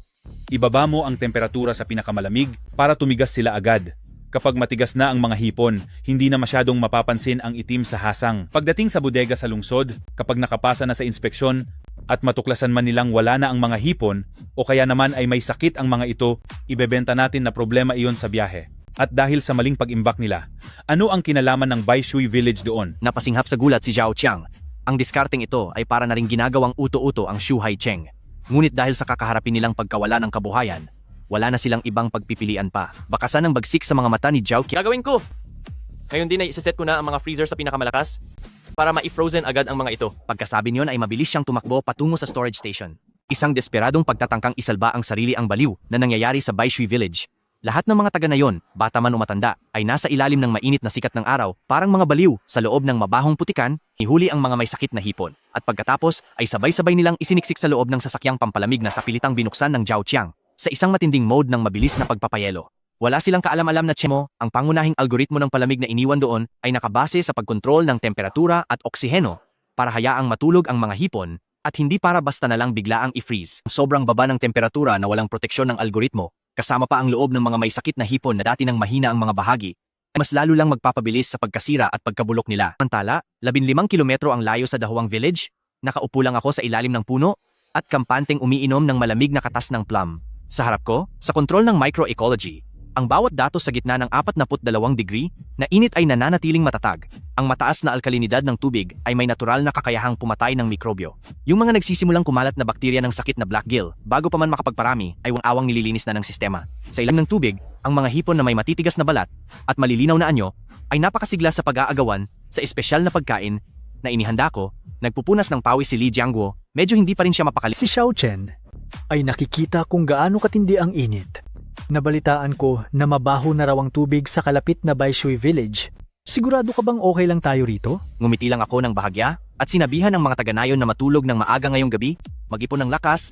Ibaba mo ang temperatura sa pinakamalamig para tumigas sila agad. Kapag matigas na ang mga hipon, hindi na masyadong mapapansin ang itim sa hasang. Pagdating sa bodega sa lungsod, kapag nakapasa na sa inspeksyon at matuklasan man nilang wala na ang mga hipon o kaya naman ay may sakit ang mga ito, ibebenta natin na problema iyon sa biyahe. At dahil sa maling pag-imbak nila, ano ang kinalaman ng Baishui Village doon?
Napasinghap sa gulat si Zhao Qiang. Ang diskarteng ito ay para na ring ginagawang uto-uto ang Shu Haicheng. Ngunit dahil sa kakaharapin nilang pagkawala ng kabuhayan, wala na silang ibang pagpipilian pa. Bakasan ang bagsik sa mga mata ni Zhao Qiang.
Gagawin ko! Ngayon din ay isaset ko na ang mga freezer sa pinakamalakas para ma-frozen agad ang mga ito.
Pagkasabi niyon ay mabilis siyang tumakbo patungo sa storage station. Isang desperadong pagtatangkang isalba ang sarili ang baliw na nangyayari sa Baishui Village. Lahat ng mga taga na yon, bata man o matanda, ay nasa ilalim ng mainit na sikat ng araw, parang mga baliw sa loob ng mabahong putikan, hihuli ang mga may sakit na hipon. At pagkatapos ay sabay-sabay nilang isiniksik sa loob ng sasakyang pampalamig na sapilitang binuksan ng Zhao Qiang sa isang matinding mode ng mabilis na pagpapayelo. Wala silang kaalam-alam na Chen mo, ang pangunahing algoritmo ng palamig na iniwan doon ay nakabase sa pagkontrol ng temperatura at oksiheno para hayaang matulog ang mga hipon at hindi para basta na lang biglaang i-freeze. Sobrang baba ng temperatura na walang proteksyon ng algoritmo, kasama pa ang loob ng mga may sakit na hipon na dati nang mahina ang mga bahagi, ay mas lalo lang magpapabilis sa pagkasira at pagkabulok nila. Samantala, 15 kilometro ang layo sa Dahuang Village, nakaupo lang ako sa ilalim ng puno at kampanteng umiinom ng malamig na katas ng plum. Sa harap ko, sa kontrol ng microecology, ang bawat datos sa gitna ng 42 degree na init ay nananatiling matatag. Ang mataas na alkalinidad ng tubig ay may natural na kakayahang pumatay ng mikrobyo. Yung mga nagsisimulang kumalat na bakterya ng sakit na black gill, bago pa man makapagparami, ay awang nililinis na ng sistema. Sa ilalim ng tubig, ang mga hipon na may matitigas na balat at malilinaw na anyo ay napakasigla sa pag-aagawan sa espesyal na pagkain na inihanda ko. Nagpupunas ng pawis si Li Jiangguo, medyo hindi pa rin siya mapakali.
Si Xiao Chen ay nakikita kung gaano katindi ang init. Nabalitaan ko na mabaho na raw ang tubig sa kalapit na Baishui Village. Sigurado ka bang okay lang tayo rito?
Ngumiti lang ako ng bahagya at sinabihan ang mga taga-nayon na matulog ng maaga ngayong gabi, mag-ipon ng lakas,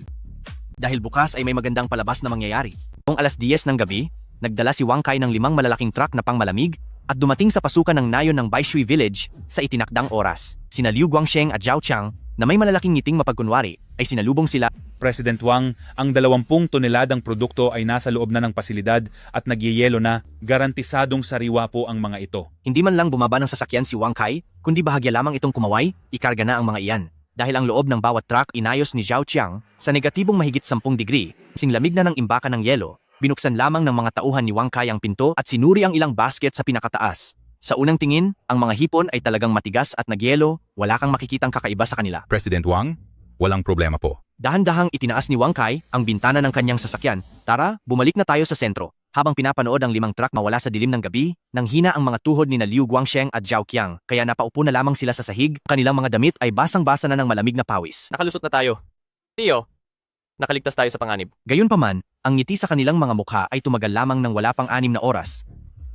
dahil bukas ay may magandang palabas na mangyayari. Kung alas 10 ng gabi, nagdala si Wang Kai ng 5 malalaking truck na pangmalamig at dumating sa pasukan ng nayon ng Baishui Village sa itinakdang oras. Sina Liu Guangsheng at Zhao Qiang, na may malalaking ngiting mapagkunwari, ay sinalubong sila.
President Wang, ang 20 toneladang produkto ay nasa loob na ng pasilidad at nagyeyelo na, garantisadong sariwa po ang mga ito.
Hindi man lang bumaba ng sasakyan si Wang Kai, kundi bahagya lamang itong kumaway, ikarga na ang mga iyan. Dahil ang loob ng bawat truck inayos ni Zhao Qiang sa negatibong mahigit 10 degree, singlamig na ng imbaka ng yelo, binuksan lamang ng mga tauhan ni Wang Kai ang pinto at sinuri ang ilang basket sa pinakataas. Sa unang tingin, ang mga hipon ay talagang matigas at nagyelo, wala kang makikitang kakaiba sa kanila.
President Wang, walang problema po.
Dahan-dahang itinaas ni Wang Kai ang bintana ng kanyang sasakyan. Tara, bumalik na tayo sa sentro. Habang pinapanood ang 5 truck mawala sa dilim ng gabi, nanghina ang mga tuhod ni na Liu Guangsheng at Zhao Qiang, kaya napaupo na lamang sila sa sahig, kanilang mga damit ay basang-basa na ng malamig na pawis.
Nakalusot na tayo. Tio, nakaligtas tayo sa panganib.
Gayunpaman, ang ngiti sa kanilang mga mukha ay tumagal lamang ng wala pang 6 na oras.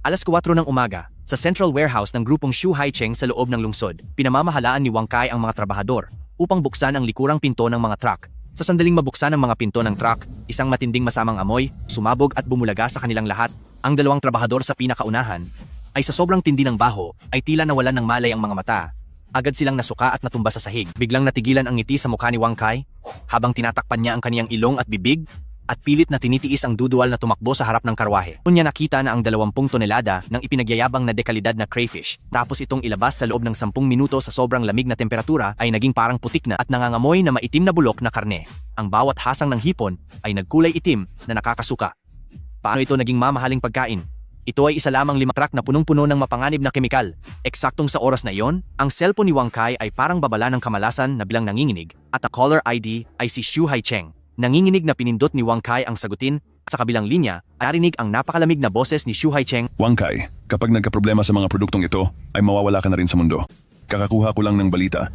Alas 4 ng umaga, sa central warehouse ng grupong Shu Haicheng sa loob ng lungsod, pinamamahalaan ni Wang Kai ang mga trabahador upang buksan ang likurang pinto ng mga truck. Sa sandaling mabuksan ang mga pinto ng truck, isang matinding masamang amoy, sumabog at bumulaga sa kanilang lahat. Ang 2 trabahador sa pinakaunahan ay sa sobrang tindi ng baho ay tila nawalan ng malay ang mga mata. Agad silang nasuka at natumba sa sahig. Biglang natigilan ang ngiti sa mukha ni Wang Kai habang tinatakpan niya ang kaniyang ilong at bibig at pilit na tinitiis ang duduwal na tumakbo sa harap ng karwahe. Doon niya nakita na ang 20 tonelada ng ipinagyayabang na dekalidad na crayfish, tapos itong ilabas sa loob ng 10 minuto sa sobrang lamig na temperatura ay naging parang putik na at nangangamoy na maitim na bulok na karne. Ang bawat hasang ng hipon ay nagkulay itim na nakakasuka. Paano ito naging mamahaling pagkain? Ito ay isa lamang 5 truck na punong-puno ng mapanganib na kemikal. Eksaktong sa oras na iyon, ang cellphone ni Wang Kai ay parang babala ng kamalasan na bilang nanginginig at ang caller ID ay si Shu Haicheng. Nanginginig na pinindot ni Wang Kai ang sagutin at sa kabilang linya ay narinig ang napakalamig na boses ni Shu Haicheng.
Wang Kai, kapag nagkaproblema sa mga produktong ito, ay mawawala ka na rin sa mundo. Kakakuha ko lang ng balita.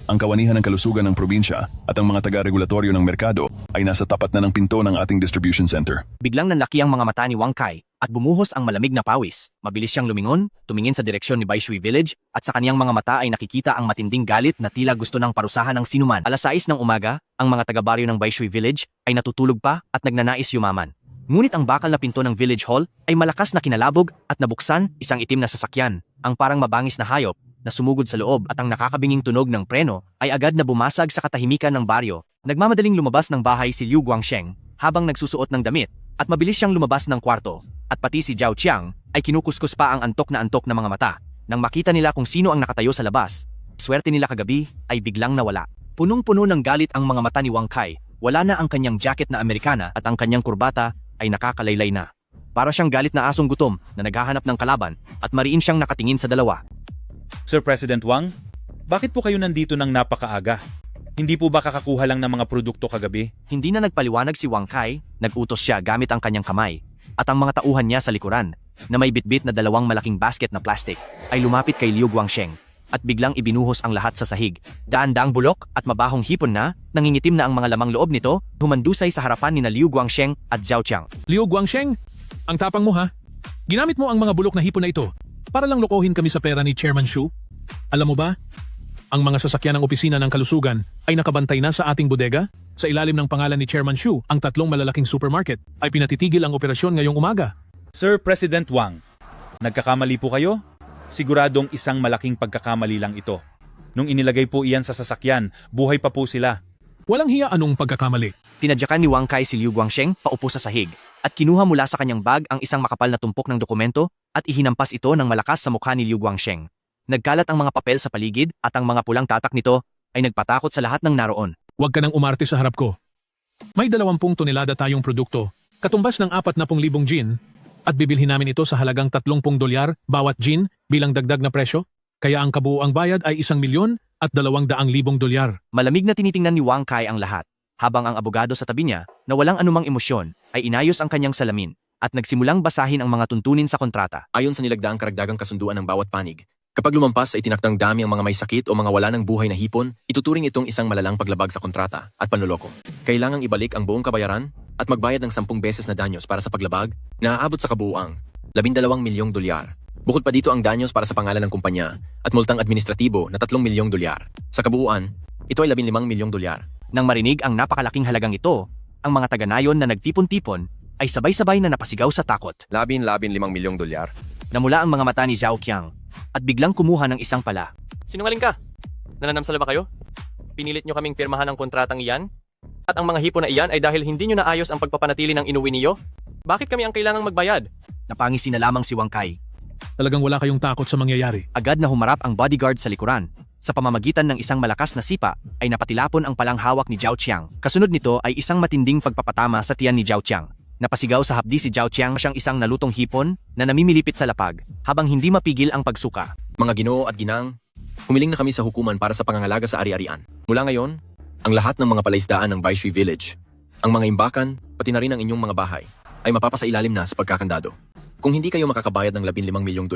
Ang kawanihan ng kalusugan ng probinsya at ang mga taga-regulatoryo ng merkado ay nasa tapat na ng pinto ng ating distribution center.
Biglang nanlaki ang mga mata ni Wang Kai at bumuhos ang malamig na pawis. Mabilis siyang lumingon, tumingin sa direksyon ni Baishui Village at sa kaniyang mga mata ay nakikita ang matinding galit na tila gusto ng parusahan ng sinuman. Alas 6 ng umaga, ang mga taga-baryo ng Baishui Village ay natutulog pa at nagnanais yumaman. Ngunit ang bakal na pinto ng village hall ay malakas na kinalabog at nabuksan isang itim na sasakyan, ang parang mabangis na hayop na sumugod sa loob at ang nakakabinging tunog ng preno ay agad na bumasag sa katahimikan ng baryo. Nagmamadaling lumabas ng bahay si Liu Guangsheng habang nagsusuot ng damit at mabilis siyang lumabas ng kwarto at pati si Zhao Qiang ay kinukuskus pa ang antok na mga mata. Nang makita nila kung sino ang nakatayo sa labas, swerte nila kagabi ay biglang nawala. Punong-puno ng galit ang mga mata ni Wang Kai. Wala na ang kanyang jacket na Amerikana at ang kanyang kurbata ay nakakalaylay na. Para siyang galit na asong gutom na naghahanap ng kalaban at mariin siyang nakatingin sa dalawa.
Sir President Wang, bakit po kayo nandito ng napakaaga? Hindi po ba kakakuha lang ng mga produkto kagabi?
Hindi na nagpaliwanag si Wang Kai, nag-utos siya gamit ang kanyang kamay at ang mga tauhan niya sa likuran na may bitbit na dalawang malaking basket na plastic ay lumapit kay Liu Guangsheng at biglang ibinuhos ang lahat sa sahig. Daan-daang bulok at mabahong hipon na, nangingitim na ang mga lamang loob nito, humandusay sa harapan ni Liu Guangsheng at Zhao Qiang.
Liu Guangsheng, ang tapang mo ha? Ginamit mo ang mga bulok na hipon na ito para lang lokohin kami sa pera ni Chairman Xu? Alam mo ba, ang mga sasakyan ng opisina ng kalusugan ay nakabantay na sa ating bodega? Sa ilalim ng pangalan ni Chairman Xu, ang 3 malalaking supermarket ay pinatitigil ang operasyon ngayong umaga.
Sir President Wang, nagkakamali po kayo? Siguradong isang malaking pagkakamali lang ito. Nung inilagay po iyan sa sasakyan, buhay pa po sila.
Walang hiya anong pagkakamali.
Tinadyakan ni Wang Kai si Liu Guangsheng paupo sa sahig at kinuha mula sa kanyang bag ang isang makapal na tumpok ng dokumento at ihinampas ito ng malakas sa mukha ni Liu Guangsheng. Nagkalat ang mga papel sa paligid at ang mga pulang tatak nito ay nagpatakot sa lahat ng naroon.
Huwag ka nang umarte sa harap ko. May 20 tonelada tayong produkto, katumbas ng 40,000 gin, at bibilhin namin ito sa halagang $30 bawat gin bilang dagdag na presyo, kaya ang kabuuang bayad ay $1,200,000.
Malamig na tinitingnan ni Wang Kai ang lahat, habang ang abogado sa tabi niya, na walang anumang emosyon, ay inayos ang kanyang salamin, at nagsimulang basahin ang mga tuntunin sa kontrata.
Ayon sa nilagdaang karagdagang kasunduan ng bawat panig, kapag lumampas sa itinaktang dami ang mga may sakit o mga wala ng buhay na hipon, ituturing itong isang malalang paglabag sa kontrata at panloloko. Kailangang ibalik ang buong kabayaran at magbayad ng 10 beses na danyos para sa paglabag na aabot sa kabuuang $12 milyong. Bukod pa dito ang danyos para sa pangalan ng kumpanya at multang administratibo na $3 milyong. Sa kabuuan, ito ay $15 milyong.
Nang marinig ang napakalaking halagang ito, ang mga taga-nayon na nagtipon-tipon ay sabay-sabay na napasigaw sa takot.
$15 milyong.
Namula ang mga mata ni Zhao Qiang at biglang kumuha ng isang pala.
Sinungaling ka? Nananamsala ba kayo? Pinilit nyo kaming pirmahan ng kontratang iyan? At ang mga hipon na iyan ay dahil hindi nyo naayos ang pagpapanatili ng inuwi niyo? Bakit kami ang kailangang magbayad?
Napangisi na lamang si Wang Kai.
Talagang wala kayong takot sa mangyayari.
Agad na humarap ang bodyguard sa likuran. Sa pamamagitan ng isang malakas na sipa, ay napatilapon ang palang hawak ni Zhao Qiang. Kasunod nito ay isang matinding pagpapatama sa tiyan ni Zhao Qiang. Napasigaw sa hapdi si Zhao Qiang siyang isang nalutong hipon na namimilipit sa lapag habang hindi mapigil ang pagsuka.
Mga ginoo at ginang, humiling na kami sa hukuman para sa pangangalaga sa ari-arian. Mula ngayon, ang lahat ng mga palaisdaan ng Baishui Village, ang mga imbakan, pati na rin ang inyong mga bahay, ay mapapasailalim na sa pagkakandado. Kung hindi kayo makakabayad ng $15 milyong,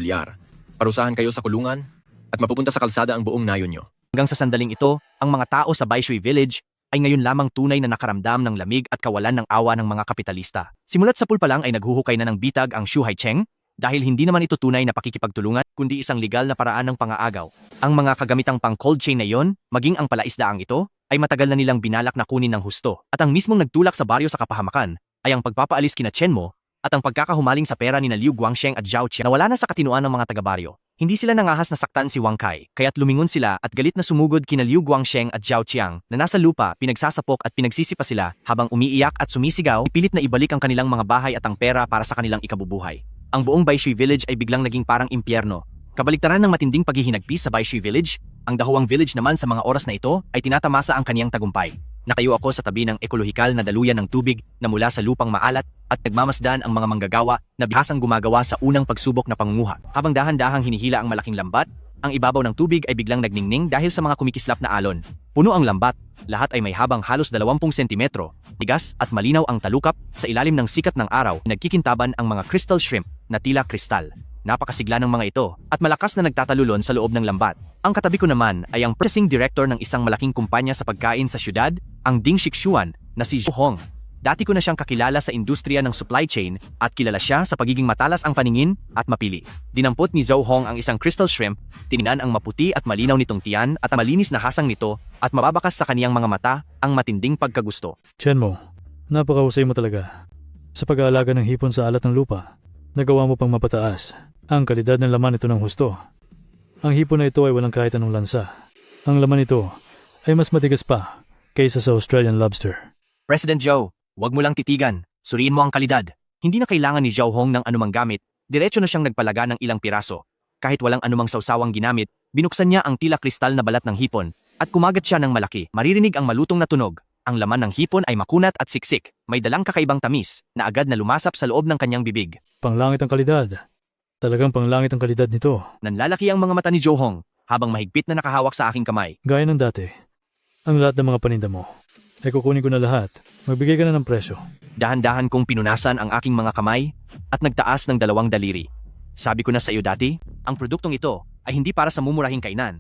parusahan kayo sa kulungan at mapupunta sa kalsada ang buong nayon nyo.
Hanggang sa sandaling ito, ang mga tao sa Baishui Village ay ngayon lamang tunay na nakaramdam ng lamig at kawalan ng awa ng mga kapitalista. Simulat sa pulpa lang ay naghuhukay na ng bitag ang Xu Haicheng dahil hindi naman ito tunay na pakikipagtulungan kundi isang legal na paraan ng pangaagaw. Ang mga kagamitang pang cold chain na iyon, maging ang palaisdaang ito, ay matagal na nilang binalak na kunin ng husto. At ang mismong nagtulak sa baryo sa kapahamakan ay ang pagpapaalis kina Chen Mo at ang pagkakahumaling sa pera ni Liu Guangsheng at Zhao Qiang na wala na sa katinuan ng mga taga-baryo. Hindi sila nangahas na saktan si Wang Kai, kaya't lumingon sila at galit na sumugod kina Liu Guangsheng at Zhao Qiang na nasa lupa, pinagsasapok at pinagsisipa sila habang umiiyak at sumisigaw, ipilit na ibalik ang kanilang mga bahay at ang pera para sa kanilang ikabubuhay. Ang buong Baishui Village ay biglang naging parang impyerno. Kabaliktaran ng matinding paghihinagpis sa Baishui Village, ang Dahuang Village naman sa mga oras na ito ay tinatamasa ang kaniyang tagumpay. Nakayo ako sa tabi ng ekolohikal na daluyan ng tubig na mula sa lupang maalat at nagmamasdan ang mga manggagawa na bihasang gumagawa sa unang pagsubok na pangunguha. Habang dahan-dahang hinihila ang malaking lambat, ang ibabaw ng tubig ay biglang nagningning dahil sa mga kumikislap na alon. Puno ang lambat, lahat ay may habang halos 20 sentimetro, tigas at malinaw ang talukap, sa ilalim ng sikat ng araw, nagkikintaban ang mga crystal shrimp na tila kristal. Napakasigla ng mga ito at malakas na nagtatalulon sa loob ng lambat. Ang katabi ko naman ay ang purchasing director ng isang malaking kumpanya sa pagkain sa syudad, ang Ding Shixuan, na si Zhou Hong. Dati ko na siyang kakilala sa industriya ng supply chain at kilala siya sa pagiging matalas ang paningin at mapili. Dinampot ni Zhou Hong ang isang crystal shrimp, tiningnan ang maputi at malinaw nitong tiyan at ang malinis na hasang nito at mababakas sa kaniyang mga mata ang matinding pagkagusto.
Chen Mo, napakahusay mo talaga. Sa pag-aalaga ng hipon sa alat ng lupa, nagawa mo pang mapataas ang kalidad ng laman ito ng husto. Ang hipon na ito ay walang kahit anong lansa. Ang laman nito ay mas matigas pa kaysa sa Australian lobster.
President Joe, wag mo lang titigan. Suriin mo ang kalidad. Hindi na kailangan ni Zhao Hong ng anumang gamit. Diretso na siyang nagpalaga ng ilang piraso. Kahit walang anumang sawsawang ginamit, binuksan niya ang tila kristal na balat ng hipon at kumagat siya ng malaki. Maririnig ang malutong na tunog. Ang laman ng hipon ay makunat at siksik. May dalang kakaibang tamis na agad na lumasap sa loob ng kanyang bibig.
Panglangit ang kalidad. Talagang panglangit ang kalidad nito.
Nanlalaki ang mga mata ni Zhao Hong habang mahigpit na nakahawak sa aking kamay.
Gaya ng dati, ang lahat ng mga paninda mo ay kukunin ko na lahat. Magbigay ka na ng presyo.
Dahan-dahan kong pinunasan ang aking mga kamay at nagtaas ng 2 daliri. Sabi ko na sa iyo dati, ang produktong ito ay hindi para sa mumurahing kainan.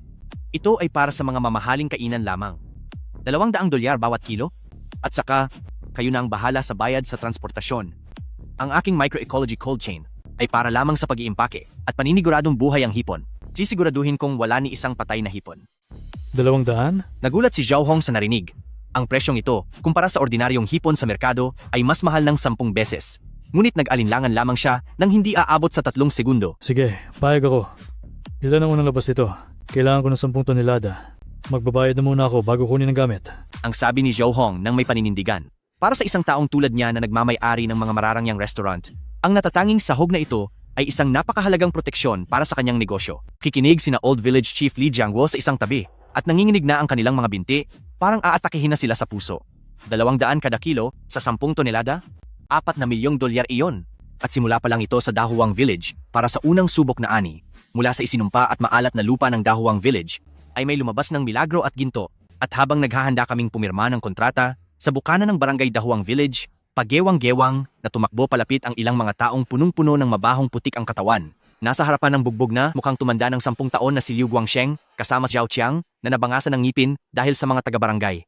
Ito ay para sa mga mamahaling kainan lamang. $200 bawat kilo? At saka, kayo na ang bahala sa bayad sa transportasyon. Ang aking microecology cold chain ay para lamang sa pag-iimpake at paniniguradong buhay ang hipon. Sisiguraduhin kong wala ni isang patay na hipon.
200?
Nagulat si Zhao Hong sa narinig. Ang presyong ito, kumpara sa ordinaryong hipon sa merkado, ay mas mahal ng 10 beses. Ngunit nag-alinlangan lamang siya nang hindi aabot sa 3 segundo.
Sige, payag ako. Ilan ang unang labas nito? Kailangan ko ng 10 tonelada. Magbabayad na muna ako bago kunin ang gamit.
Ang sabi ni Zhao Hong nang may paninindigan. Para sa isang taong tulad niya na nagmamay-ari ng mga mararangyang restaurant, ang natatanging sahog na ito ay isang napakahalagang proteksyon para sa kanyang negosyo. Kikinig sina Old Village Chief Li Jiangguo sa isang tabi at nanginginig na ang kanilang mga binti, parang aatakihin na sila sa puso. 200 kada kilo sa 10 tonelada? $4 na milyong iyon. At simula pa lang ito sa Dahuang Village para sa unang subok na ani. Mula sa isinumpa at maalat na lupa ng Dahuang Village, ay may lumabas ng milagro at ginto. At habang naghahanda kaming pumirma ng kontrata, sa bukana ng barangay Dahuang Village, pagewang-gewang na tumakbo palapit ang ilang mga taong punong-puno ng mabahong putik ang katawan. Nasa harapan ng bugbog na mukhang tumanda ng 10 taon na si Liu Guangsheng kasama si Zhao Qiang na nabangasan ng ngipin dahil sa mga taga-barangay.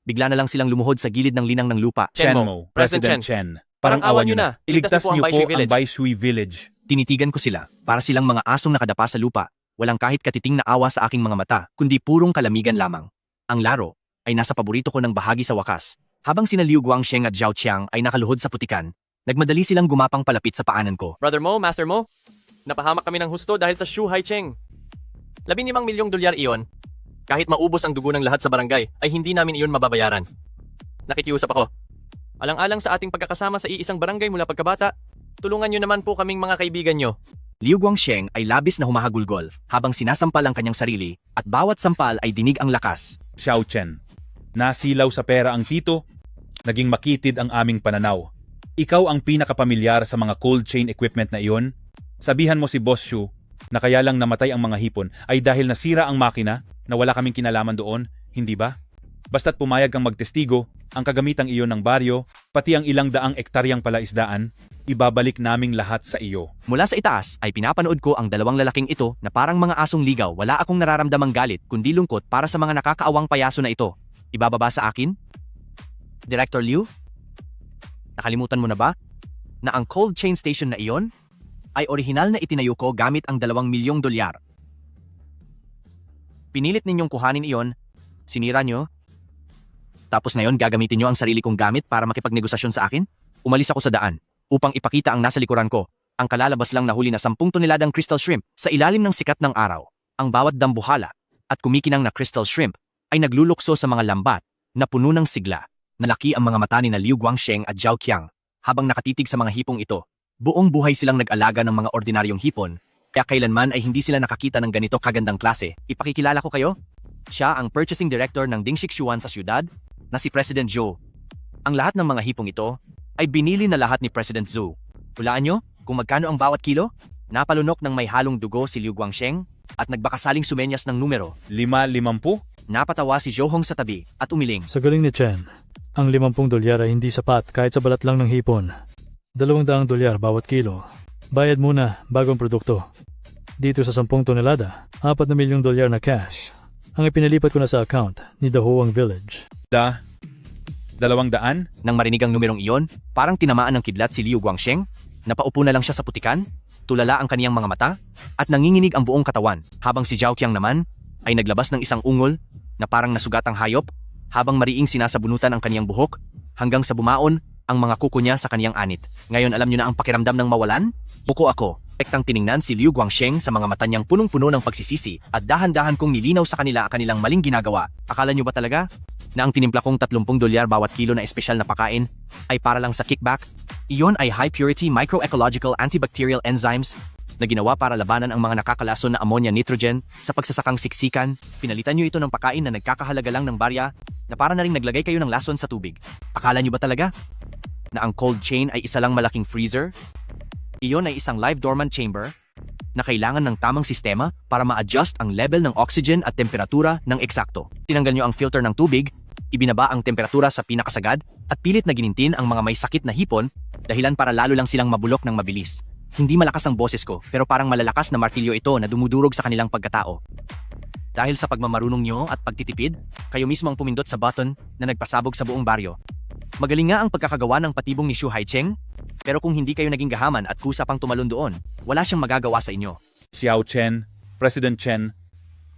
Bigla na lang silang lumuhod sa gilid ng linang ng lupa.
Chenmo, President Chen. Parang awan niyo na. Iligtas niyo po ang Baishui Village.
Tinitigan ko sila para silang mga asong nakadapa sa lupa. Walang kahit katiting na awa sa aking mga mata, kundi purong kalamigan lamang. Ang laro ay nasa paborito ko ng bahagi sa wakas. Habang sina Liu Guangsheng at Zhao Qiang ay nakaluhod sa putikan, nagmadali silang gumapang palapit sa paanan ko.
Brother Mo, Master Mo, napahamak kami ng husto dahil sa Shu Haicheng. $15 milyong iyon. Kahit maubos ang dugo ng lahat sa barangay, ay hindi namin iyon mababayaran. Nakikiusap ako. Alang-alang sa ating pagkakasama sa iisang barangay mula pagkabata, tulungan nyo naman po kaming mga kaibigan nyo.
Liu Guangsheng ay labis na humahagulgol habang sinasampal ang kanyang sarili at bawat sampal ay dinig ang lakas.
Xiao Chen, nasilaw sa pera ang tito, naging makitid ang aming pananaw. Ikaw ang pinakapamilyar sa mga cold chain equipment na iyon. Sabihan mo si Boss Shu na kaya lang namatay ang mga hipon ay dahil nasira ang makina na wala kaming kinalaman doon, hindi ba? Basta't pumayag kang magtestigo, ang kagamitang iyon ng baryo, pati ang ilang daang ektaryang palaisdaan, ibabalik naming lahat sa iyo.
Mula sa itaas ay pinapanood ko ang 2 lalaking ito na parang mga asong ligaw. Wala akong nararamdamang galit kundi lungkot para sa mga nakakaawang payaso na ito. Ibababa sa akin? Director Liu? Nakalimutan mo na ba na ang cold chain station na iyon ay orihinal na itinayo ko gamit ang $2 milyong. Pinilit ninyong kuhanin iyon, sinira nyo, tapos ngayon gagamitin nyo ang sarili kong gamit para makipagnegosasyon sa akin? Umalis ako sa daan upang ipakita ang nasa likuran ko, ang kalalabas lang nahuli na 10 toneladang crystal shrimp sa ilalim ng sikat ng araw. Ang bawat dambuhala at kumikinang na crystal shrimp ay naglulukso sa mga lambat na puno ng sigla. Nalaki ang mga mata ni na Liu Guangsheng at Zhao Qiang habang nakatitig sa mga hipong ito. Buong buhay silang nag-alaga ng mga ordinaryong hipon, kaya kailanman ay hindi sila nakakita ng ganito kagandang klase. Ipakikilala ko kayo? Siya ang purchasing director ng Dingxixuan sa siyudad na si President Zhou. Ang lahat ng mga hipong ito ay binili na lahat ni President Zhou. Hulaan nyo kung magkano ang bawat kilo? Napalunok ng may halong dugo si Liu Guangsheng at nagbakasaling sumenyas ng numero.
550?
Napatawa si Zhou Hong sa tabi at umiling.
Sa galing ni Chen, ang $50 ay hindi sapat kahit sa balat lang ng hipon. $200 bawat kilo. Bayad muna bagong produkto. Dito sa 10 tonelada, $4 na milyong na cash. Ang ipinalipat ko na sa account ni Dahuang Village.
200?
Nang marinig ang numerong iyon, parang tinamaan ng kidlat si Liu Guangsheng. Napaupo na lang siya sa putikan, tulala ang kaniyang mga mata, at nanginginig ang buong katawan, habang si Zhao Qiang naman ay naglabas ng isang ungol na parang nasugatang hayop, habang mariing sinasabunutan ang kaniyang buhok, hanggang sa bumaon ang mga kuko niya sa kaniyang anit. Ngayon alam niyo na ang pakiramdam ng mawalan? Buko ako. Pektang tiningnan si Liu Guangsheng sa mga mata niyang punong-puno ng pagsisisi at dahan-dahan kong nilinaw sa kanila ang kanilang maling ginagawa. Akala niyo ba talaga na ang tinimpla kong $30 bawat kilo na espesyal na pakain ay para lang sa kickback? Iyon ay high-purity microecological antibacterial enzymes na ginawa para labanan ang mga nakakalason na ammonia nitrogen sa pagsasakang siksikan. Pinalitan niyo ito ng pakain na nagkakahalaga lang ng barya na para na ring naglagay kayo ng lason sa tubig. Akala niyo ba talaga na ang cold chain ay isa lang malaking freezer? Iyon ay isang live dormant chamber na kailangan ng tamang sistema para ma-adjust ang level ng oxygen at temperatura ng eksakto. Tinanggal niyo ang filter ng tubig, ibinaba ang temperatura sa pinakasagad at pilit na ginintin ang mga may sakit na hipon dahilan para lalo lang silang mabulok ng mabilis. Hindi malakas ang boses ko pero parang malalakas na martilyo ito na dumudurog sa kanilang pagkatao. Dahil sa pagmamarunong nyo at pagtitipid, kayo mismo ang pumindot sa button na nagpasabog sa buong baryo. Magaling nga ang pagkakagawa ng patibong ni Xu Haicheng, pero kung hindi kayo naging gahaman at kusa pang tumalon doon, wala siyang magagawa sa inyo.
Xiao Chen, President Chen,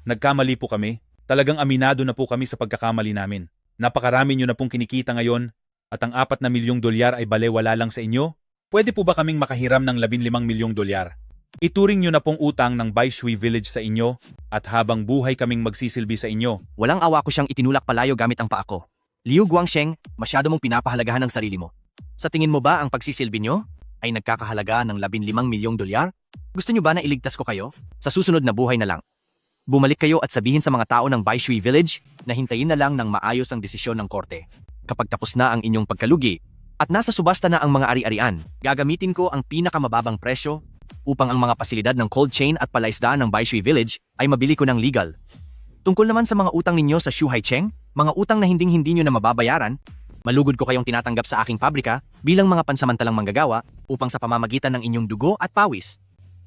nagkamali po kami. Talagang aminado na po kami sa pagkakamali namin. Napakarami nyo na pong kinikita ngayon at ang $4 na milyong ay balewala lang sa inyo. Pwede po ba kaming makahiram ng $15 milyong? Ituring nyo na pong utang ng Baishui Village sa inyo at habang buhay kaming magsisilbi sa inyo.
Walang awa ko siyang itinulak palayo gamit ang paa ko. Liu Guangsheng, masyado mong pinapahalagahan ang sarili mo. Sa tingin mo ba ang pagsisilbi nyo ay nagkakahalaga ng $15 milyong? Gusto nyo ba na iligtas ko kayo? Sa susunod na buhay na lang. Bumalik kayo at sabihin sa mga tao ng Baishui Village na hintayin na lang ng maayos ang desisyon ng korte. Kapag tapos na ang inyong pagkalugi at nasa subasta na ang mga ari-arian, gagamitin ko ang pinakamababang presyo upang ang mga pasilidad ng cold chain at palaisdaan ng Baishui Village ay mabili ko ng legal. Tungkol naman sa mga utang ninyo sa Xu Haicheng, mga utang na hinding-hindi nyo na mababayaran, malugod ko kayong tinatanggap sa aking pabrika bilang mga pansamantalang manggagawa upang sa pamamagitan ng inyong dugo at pawis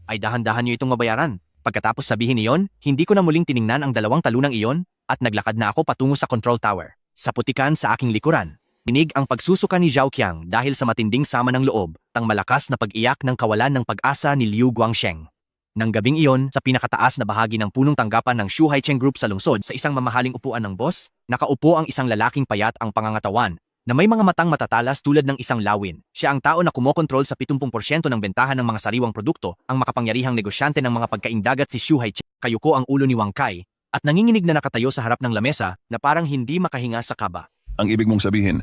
ay dahan-dahan nyo itong mabayaran. Pagkatapos sabihin niyon, hindi ko na muling tiningnan ang dalawang talunang iyon at naglakad na ako patungo sa control tower. Sa putikan sa aking likuran, dinig ang pagsusuka ni Zhao Qiang dahil sa matinding sama ng loob, ang malakas na pag-iyak ng kawalan ng pag-asa ni Liu Guangsheng. Nang gabing iyon, sa pinakataas na bahagi ng punong tanggapan ng Xu Haicheng Group sa lungsod sa isang mamahaling upuan ng boss, nakaupo ang isang lalaking payat ang pangangatawan na may mga matang matatalas tulad ng isang lawin. Siya ang tao na kumokontrol sa 70% ng bentahan ng mga sariwang produkto, ang makapangyarihang negosyante ng mga pagkaing dagat si Xu Haicheng. Kayuko ang ulo ni Wang Kai at nanginginig na nakatayo sa harap ng lamesa na parang hindi makahinga sa kaba.
Ang ibig mong sabihin,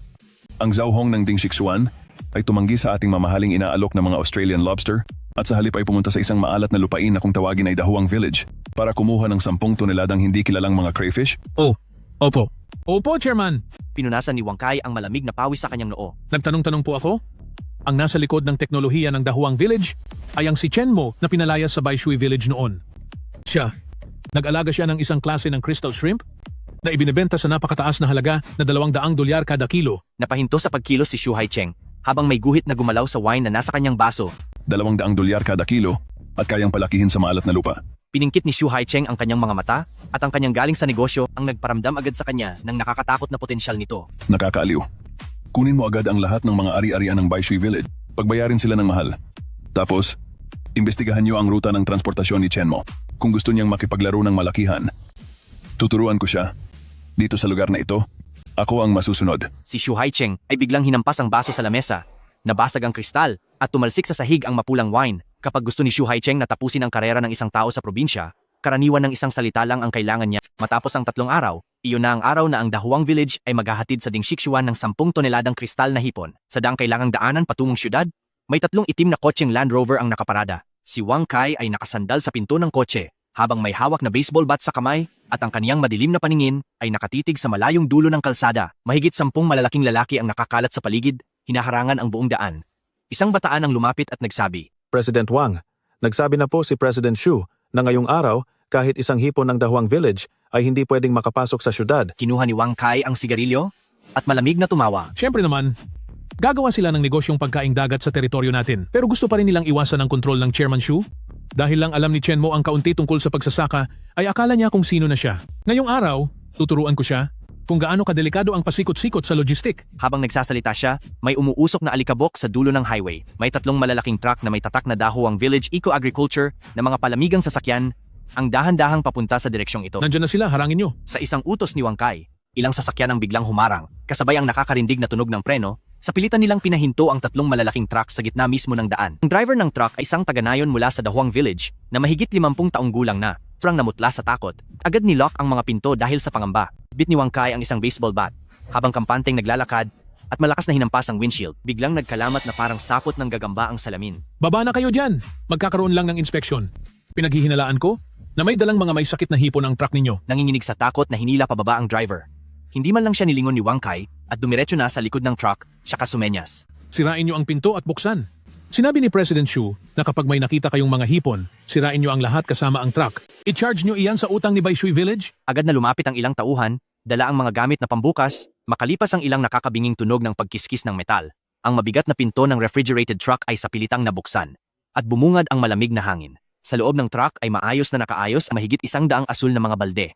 ang Zhaohong ng Ding Shixuan ay tumanggi sa ating mamahaling inaalok ng mga Australian lobster at sa halip ay pumunta sa isang maalat na lupain na kung tawagin ay Dahuang Village para kumuha ng 10 toneladang hindi kilalang mga crayfish?
Opo. Opo, Chairman.
Pinunasan ni Wang Kai ang malamig na pawis sa kanyang noo.
Nagtanong-tanong po ako. Ang nasa likod ng teknolohiya ng Dahuang Village ay ang si Chen Mo na pinalayas sa Baishui Village noon. Nag-alaga siya ng isang klase ng crystal shrimp na ibinebenta sa napakataas na halaga na $200 kada kilo.
Napahinto sa pagkilos si Xu Haicheng habang may guhit na gumalaw sa wine na nasa kanyang baso.
$200 kada kilo at kayang palakihin sa maalat na lupa.
Piningkit ni Xu Haicheng ang kanyang mga mata at ang kanyang galing sa negosyo ang nagparamdam agad sa kanya ng nakakatakot na potensyal nito.
Nakakaaliw. Kunin mo agad ang lahat ng mga ari-arian ng Baishui Village. Pagbayarin sila ng mahal. Tapos, imbestigahan niyo ang ruta ng transportasyon ni Chen Mo. Kung gusto niyang makipaglaro ng malakihan, tuturuan ko siya. Dito sa lugar na ito, ako ang masusunod.
Si Xu Haicheng ay biglang hinampas ang baso sa lamesa, nabasag ang kristal at tumalsik sa sahig ang mapulang wine. Kapag gusto ni Xu Haicheng na tapusin ang karera ng isang tao sa probinsya, karaniwan ng isang salita lang ang kailangan niya. Matapos ang 3 araw, iyon na ang araw na ang Dahuang Village ay maghahatid sa Ding Shixuan ng 10 toneladang kristal na hipon. Sa daang kailangang daanan patungong syudad, may 3 itim na kotseng Land Rover ang nakaparada. Si Wang Kai ay nakasandal sa pinto ng kotse, habang may hawak na baseball bat sa kamay at ang kaniyang madilim na paningin ay nakatitig sa malayong dulo ng kalsada. Mahigit 10 malalaking lalaki ang nakakalat sa paligid, hinaharangan ang buong daan. Isang bataan ang lumapit at nagsabi,
President Wang, nagsabi na po si President Xu na ngayong araw, kahit isang hipon ng Dahuang Village ay hindi pwedeng makapasok sa syudad.
Kinuha ni Wang Kai ang sigarilyo at malamig na tumawa.
Siyempre naman, gagawa sila ng negosyong pagkaing dagat sa teritoryo natin. Pero gusto pa rin nilang iwasan ang kontrol ng Chairman Xu? Dahil lang alam ni Chen Mo ang kaunti tungkol sa pagsasaka, ay akala niya kung sino na siya. Ngayong araw, tuturuan ko siya kung gaano kadelikado ang pasikot-sikot sa logistik.
Habang nagsasalita siya, may umuusok na alikabok sa dulo ng highway. May 3 malalaking truck na may tatak na Dahuang Village Eco Agriculture na mga palamigang sasakyan ang dahan-dahang papunta sa direksyong ito.
Nandiyan na sila, harangin nyo.
Sa isang utos ni Wang Kai, ilang sasakyan ang biglang humarang, kasabay ang nakakarindig na tunog ng preno Sa pilitan nilang pinahinto ang tatlong malalaking truck sa gitna mismo ng daan. Ang driver ng truck ay isang taga-Nayon mula sa Dahuang Village na mahigit 50 taong gulang na. Sobrang namutla sa takot. Agad nilock ang mga pinto dahil sa pangamba. Bit ni Wang Kai ang isang baseball bat. Habang kampanteng naglalakad at malakas na hinampas ang windshield, biglang nagkalamat na parang sapot ng gagamba ang salamin.
Baba na kayo dyan! Magkakaroon lang ng inspeksyon. Pinaghihinalaan ko na may dalang mga may sakit na hipon ang truck ninyo.
Nanginginig sa takot na hinila pababa ang driver. Hindi man lang siya nilingon ni Wang Kai at dumiretso na sa likod ng truck, siya kasumenyas.
Sirain nyo ang pinto at buksan. Sinabi ni President Xu na kapag may nakita kayong mga hipon, sirain nyo ang lahat kasama ang truck. I-charge nyo iyan sa utang ni Baishui Village?
Agad na lumapit ang ilang tauhan, dala ang mga gamit na pambukas, makalipas ang ilang nakakabinging tunog ng pagkiskis ng metal. Ang mabigat na pinto ng refrigerated truck ay sapilitang nabuksan at bumungad ang malamig na hangin. Sa loob ng truck ay maayos na nakaayos ang mahigit 100 asul na mga balde.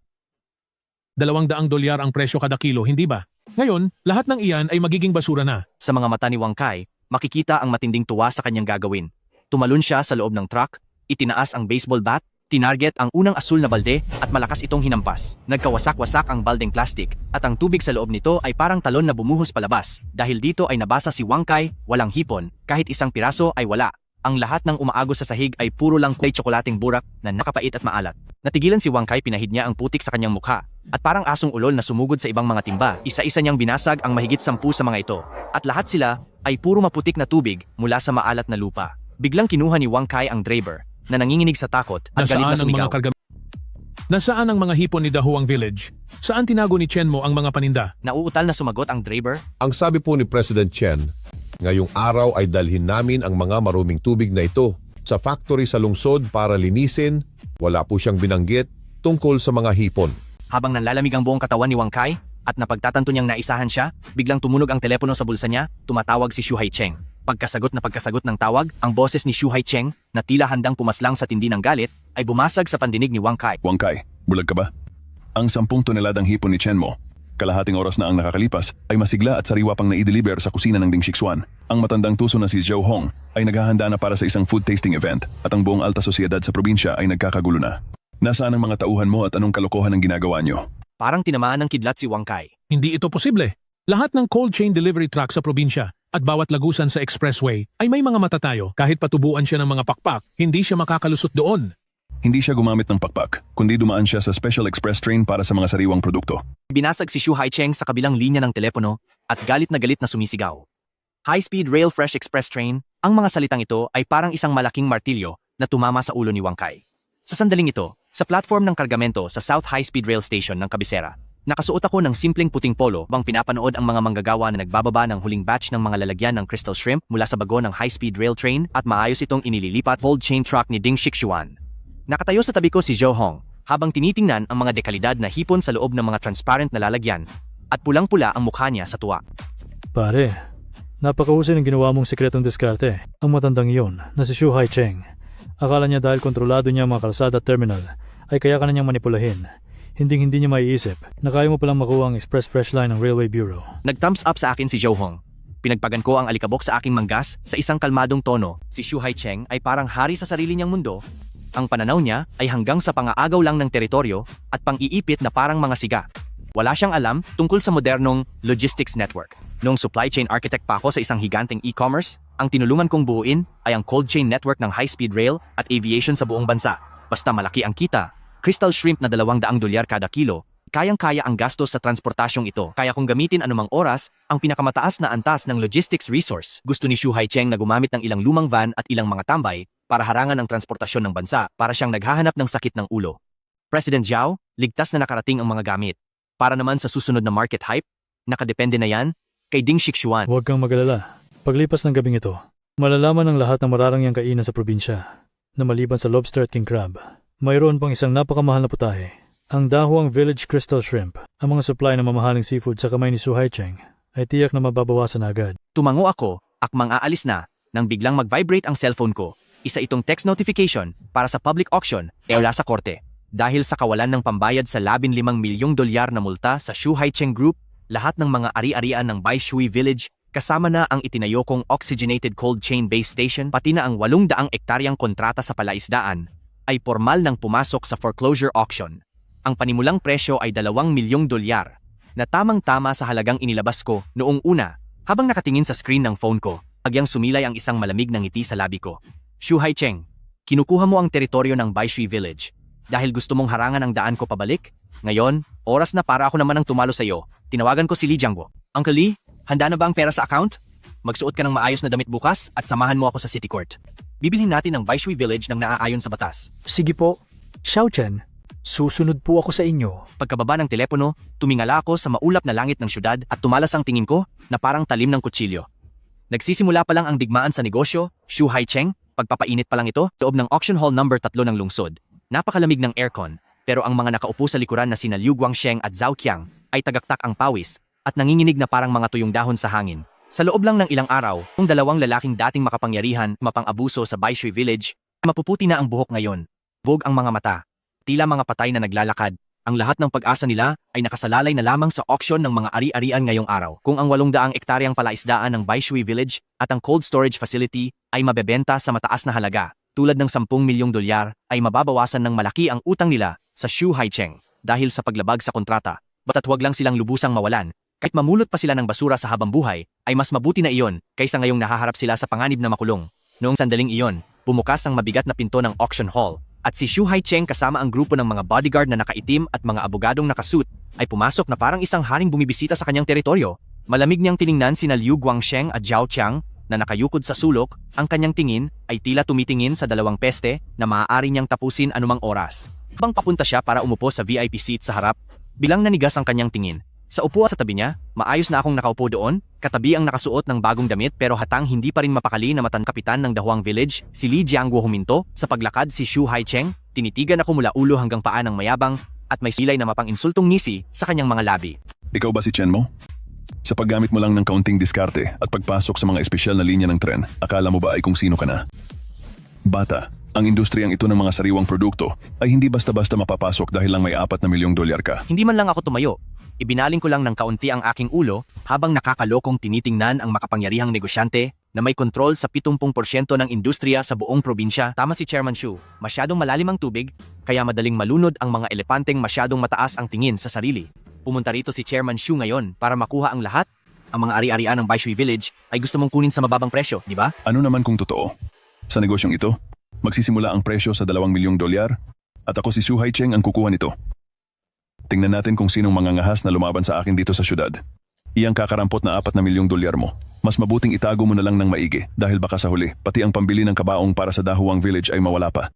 $200 ang presyo kada kilo, hindi ba? Ngayon, lahat ng iyan ay magiging basura na.
Sa mga mata ni Wang Kai, makikita ang matinding tuwa sa kanyang gagawin. Tumalon siya sa loob ng truck, itinaas ang baseball bat, tinarget ang unang asul na balde at malakas itong hinampas. Nagkawasak-wasak ang baldeng plastic at ang tubig sa loob nito ay parang talon na bumuhos palabas. Dahil dito ay nabasa si Wang Kai, walang hipon, kahit isang piraso ay wala. Ang lahat ng umaagos sa sahig ay puro lang kulay tsokolating burak na nakapait at maalat. Natigilan si Wang Kai, pinahid niya ang putik sa kanyang mukha. At parang asong ulol na sumugod sa ibang mga timba, isa-isa niyang binasag ang mahigit 10 sa mga ito. At lahat sila ay puro maputik na tubig mula sa maalat na lupa. Biglang kinuha ni Wang Kai ang driver na nanginginig sa takot at galit na sumigaw.
Nasaan ang mga hipon ni Dahuang Village? Saan tinago ni Chen Mo ang mga paninda?
Nauutal na sumagot ang driver.
Ang sabi po ni President Chen, ngayong araw ay dalhin namin ang mga maruming tubig na ito sa factory sa lungsod para linisin. Wala po siyang binanggit tungkol sa mga hipon.
Habang nanlalamig ang buong katawan ni Wang Kai at napagtatanto niyang naisahan siya, biglang tumunog ang telepono sa bulsa niya, tumatawag si Xu Haicheng. Pagkasagot ng tawag, ang boses ni Xu Haicheng na tila handang pumaslang sa tindi ng galit ay bumasag sa pandinig ni Wang Kai.
Wang Kai, bulag ka ba? Ang 10 toneladang hipon ni Chen Mo, kalahating oras na ang nakakalipas, ay masigla at sariwa pang na-deliver sa kusina ng Ding Shixuan. Ang matandang tuso na si Zhou Hong ay naghahanda na para sa isang food tasting event at ang buong alta sosyedad sa probinsya ay nagkakagulo na. Nasaan ang mga tauhan mo at anong kalokohan ang ginagawa nyo?
Parang tinamaan ng kidlat si Wang Kai.
Hindi ito posible. Lahat ng cold chain delivery truck sa probinsya at bawat lagusan sa expressway ay may mga mata tayo. Kahit patubuan siya ng mga pakpak, hindi siya makakalusot doon.
Hindi siya gumamit ng pakpak, kundi dumaan siya sa special express train para sa mga sariwang produkto.
Binasag si Xu Haicheng sa kabilang linya ng telepono at galit na sumisigaw. High-speed rail fresh express train, ang mga salitang ito ay parang isang malaking martilyo na tumama sa ulo ni Wang Kai. Sa sandaling ito, sa platform ng kargamento sa South High-Speed Rail Station ng Kabisera, nakasuot ako ng simpleng puting polo bang pinapanood ang mga manggagawa na nagbababa ng huling batch ng mga lalagyan ng crystal shrimp mula sa bago ng high-speed rail train at maayos itong inililipat cold chain truck ni Ding Shixuan. Nakatayo sa tabi ko si Zhou Hong habang tinitingnan ang mga dekalidad na hipon sa loob ng mga transparent na lalagyan at pulang-pula ang mukha niya sa tuwa.
Pare, napakahusay ng ginawa mong sikretong diskarte. Ang matandang iyon na si Xu Haicheng. Akala niya dahil kontrolado niya ang mga kalsada at terminal, ay kaya ka na niyang manipulahin. Hindi niya maiisip na kaya mo palang makuha ang Express Fresh Line ng Railway Bureau.
Nag-thumbs up sa akin si Zhou Hong. Pinagpagan ko ang alikabok sa aking manggas sa isang kalmadong tono. Si Xu Haicheng ay parang hari sa sarili niyang mundo. Ang pananaw niya ay hanggang sa pangaagaw lang ng teritoryo at pang-iipit na parang mga siga. Wala siyang alam tungkol sa modernong logistics network. Noong supply chain architect pa ako sa isang higanteng e-commerce, ang tinulungan kong buuin ay ang cold chain network ng high-speed rail at aviation sa buong bansa. Basta malaki ang kita, crystal shrimp na $200 kada kilo, kayang-kaya ang gastos sa transportasyong ito. Kaya kung gamitin anumang oras, ang pinakamataas na antas ng logistics resource. Gusto ni Xu Haicheng na gumamit ng ilang lumang van at ilang mga tambay para harangan ang transportasyon ng bansa para siyang naghahanap ng sakit ng ulo. President Zhao, ligtas na nakarating ang mga gamit. Para naman sa susunod na market hype, nakadepende na yan kay Ding Shixuan.
Huwag kang mag-alala. Paglipas ng gabing ito, malalaman ng lahat ng mararangyang kainan sa probinsya na maliban sa lobster at king crab, mayroon pang isang napakamahal na putahe, ang Dahuang Village Crystal Shrimp. Ang mga supply ng mamahaling seafood sa kamay ni Xu Haicheng ay tiyak na mababawasan agad.
Tumango ako, akmang aalis na, nang biglang mag-vibrate ang cellphone ko. Isa itong text notification para sa public auction mula sa korte. Dahil sa kawalan ng pambayad sa $15 milyong na multa sa Xu Haicheng Group, lahat ng mga ari-arian ng Baishui Village, kasama na ang itinayo kong oxygenated cold chain base station, pati na ang 800 ektaryang kontrata sa palaisdaan, ay formal nang pumasok sa foreclosure auction. Ang panimulang presyo ay $2 milyong na tamang-tama sa halagang inilabas ko noong una. Habang nakatingin sa screen ng phone ko, bagyang sumilay ang isang malamig na ngiti sa labi ko. Shu Haicheng, kinukuha mo ang teritoryo ng Baishui Village. Dahil gusto mong harangan ang daan ko pabalik? Ngayon, oras na para ako naman ang tumalo sa iyo. Tinawagan ko si Li Jiangguo. Uncle Li, handa na ba ang pera sa account? Magsuot ka ng maayos na damit bukas at samahan mo ako sa City Court. Bibilhin natin ang Baishui Village ng naaayon sa batas.
Sige po. Xiao Chen, susunod po ako sa inyo.
Pagkababa ng telepono, tumingala ako sa maulap na langit ng syudad at tumalas ang tingin ko na parang talim ng kutsilyo. Nagsisimula pa lang ang digmaan sa negosyo, Shu Haicheng, pagpapainit pa lang ito, sa loob ng auction hall number 3 ng lungsod. Napakalamig ng aircon, pero ang mga nakaupo sa likuran na sina Liu Guangsheng at Zhao Qiang ay tagaktak ang pawis at nanginginig na parang mga tuyong dahon sa hangin. Sa loob lang ng ilang araw, kung dalawang lalaking dating makapangyarihan mapang-abuso sa Baishui Village, mapuputi na ang buhok ngayon. Bog ang mga mata. Tila mga patay na naglalakad. Ang lahat ng pag-asa nila ay nakasalalay na lamang sa auction ng mga ari-arian ngayong araw. Kung ang 800 ektaryang palaisdaan ng Baishui Village at ang cold storage facility ay mabebenta sa mataas na halaga, tulad ng 10 milyong dolyar, ay mababawasan ng malaki ang utang nila sa Shu Haicheng dahil sa paglabag sa kontrata. Basta't huwag lang silang lubusang mawalan. Kahit mamulot pa sila ng basura sa habang buhay, ay mas mabuti na iyon kaysa ngayong nahaharap sila sa panganib na makulong. Noong sandaling iyon, bumukas ang mabigat na pinto ng auction hall, at si Shu Haicheng kasama ang grupo ng mga bodyguard na nakaitim at mga abogadong nakasuit ay pumasok na parang isang haring bumibisita sa kanyang teritoryo. Malamig niyang tiningnan sina Liu Guangsheng at Zhao Qiang na nakayukod sa sulok, ang kanyang tingin ay tila tumitingin sa dalawang peste na maaari niyang tapusin anumang oras. Habang papunta siya para umupo sa VIP seat sa harap, bilang nanigas ang kanyang tingin. Sa upuan sa tabi niya, maayos na akong nakaupo doon, katabi ang nakasuot ng bagong damit pero hatang hindi pa rin mapakali na kapitan ng Dahuang Village, si Li Jiangguo huminto. Sa paglakad si Shu Haicheng, tinitigan ako mula ulo hanggang paa ng mayabang at may silay na mapang-insultong ngisi sa kanyang mga labi.
Ikaw ba si Chen Mo? Sa paggamit mo lang ng kaunting diskarte at pagpasok sa mga espesyal na linya ng tren, akala mo ba ay kung sino ka na? Bata, ang industriyang ito ng mga sariwang produkto ay hindi basta-basta mapapasok dahil lang may 4 na milyong dolyar ka.
Hindi man lang ako tumayo. Ibinaling ko lang ng kaunti ang aking ulo habang nakakalokong tinitingnan ang makapangyarihang negosyante na may kontrol sa 70% ng industriya sa buong probinsya. Tama si Chairman Shu, masyadong malalim ang tubig, kaya madaling malunod ang mga elepanteng masyadong mataas ang tingin sa sarili. Pumunta rito si Chairman Shu ngayon para makuha ang lahat. Ang mga ari-arian ng Baishui Village ay gusto mong kunin sa mababang presyo, di ba?
Ano naman kung totoo? Sa negosyong ito, magsisimula ang presyo sa 2 milyong dolyar at ako si Shu Haicheng ang kukuha nito. Tingnan natin kung sinong mangangahas na lumaban sa akin dito sa syudad. Iyang kakarampot na 4 na milyong dolyar mo. Mas mabuting itago mo na lang ng maigi dahil baka sa huli, pati ang pambili ng kabaong para sa Dahuang Village ay mawala pa.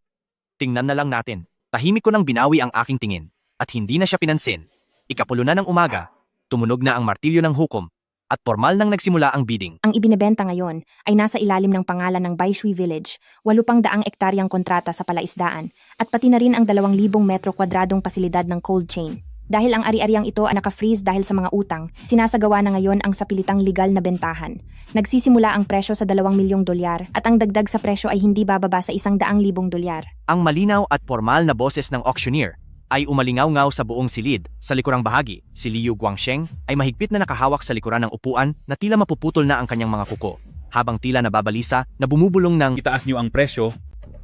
Tingnan na lang natin. Tahimik ko nang binawi ang aking tingin at hindi na siya pinansin. Ikapulo na ng umaga, tumunog na ang martilyo ng hukom at formal nang nagsimula ang bidding.
Ang ibinebenta ngayon ay nasa ilalim ng pangalan ng Baishui Village, 800 ektaryang kontrata sa palaisdaan, at pati na rin ang 2,000 metro kwadradong pasilidad ng cold chain. Dahil ang ari-ariang ito ay naka-freeze dahil sa mga utang, sinasagawa na ngayon ang sapilitang legal na bentahan. Nagsisimula ang presyo sa 2 milyong dolyar at ang dagdag sa presyo ay hindi bababa sa 100,000 dolyar.
Ang malinaw at formal na boses ng auctioneer ay umalingaw-ngaw sa buong silid. Sa likurang bahagi, si Liu Guangsheng ay mahigpit na nakahawak sa likuran ng upuan na tila mapuputol na ang kanyang mga kuko. Habang tila nababalisa na bumubulong ng
Itaas niyo ang presyo.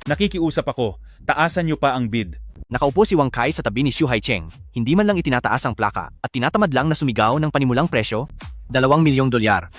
Nakikiusap ako, taasan niyo pa ang bid.
Nakaupo si Wang Kai sa tabi ni Shu Haicheng, hindi man lang itinataas ang plaka at tinatamad lang na sumigaw ng panimulang presyo, 2 milyong dolyar.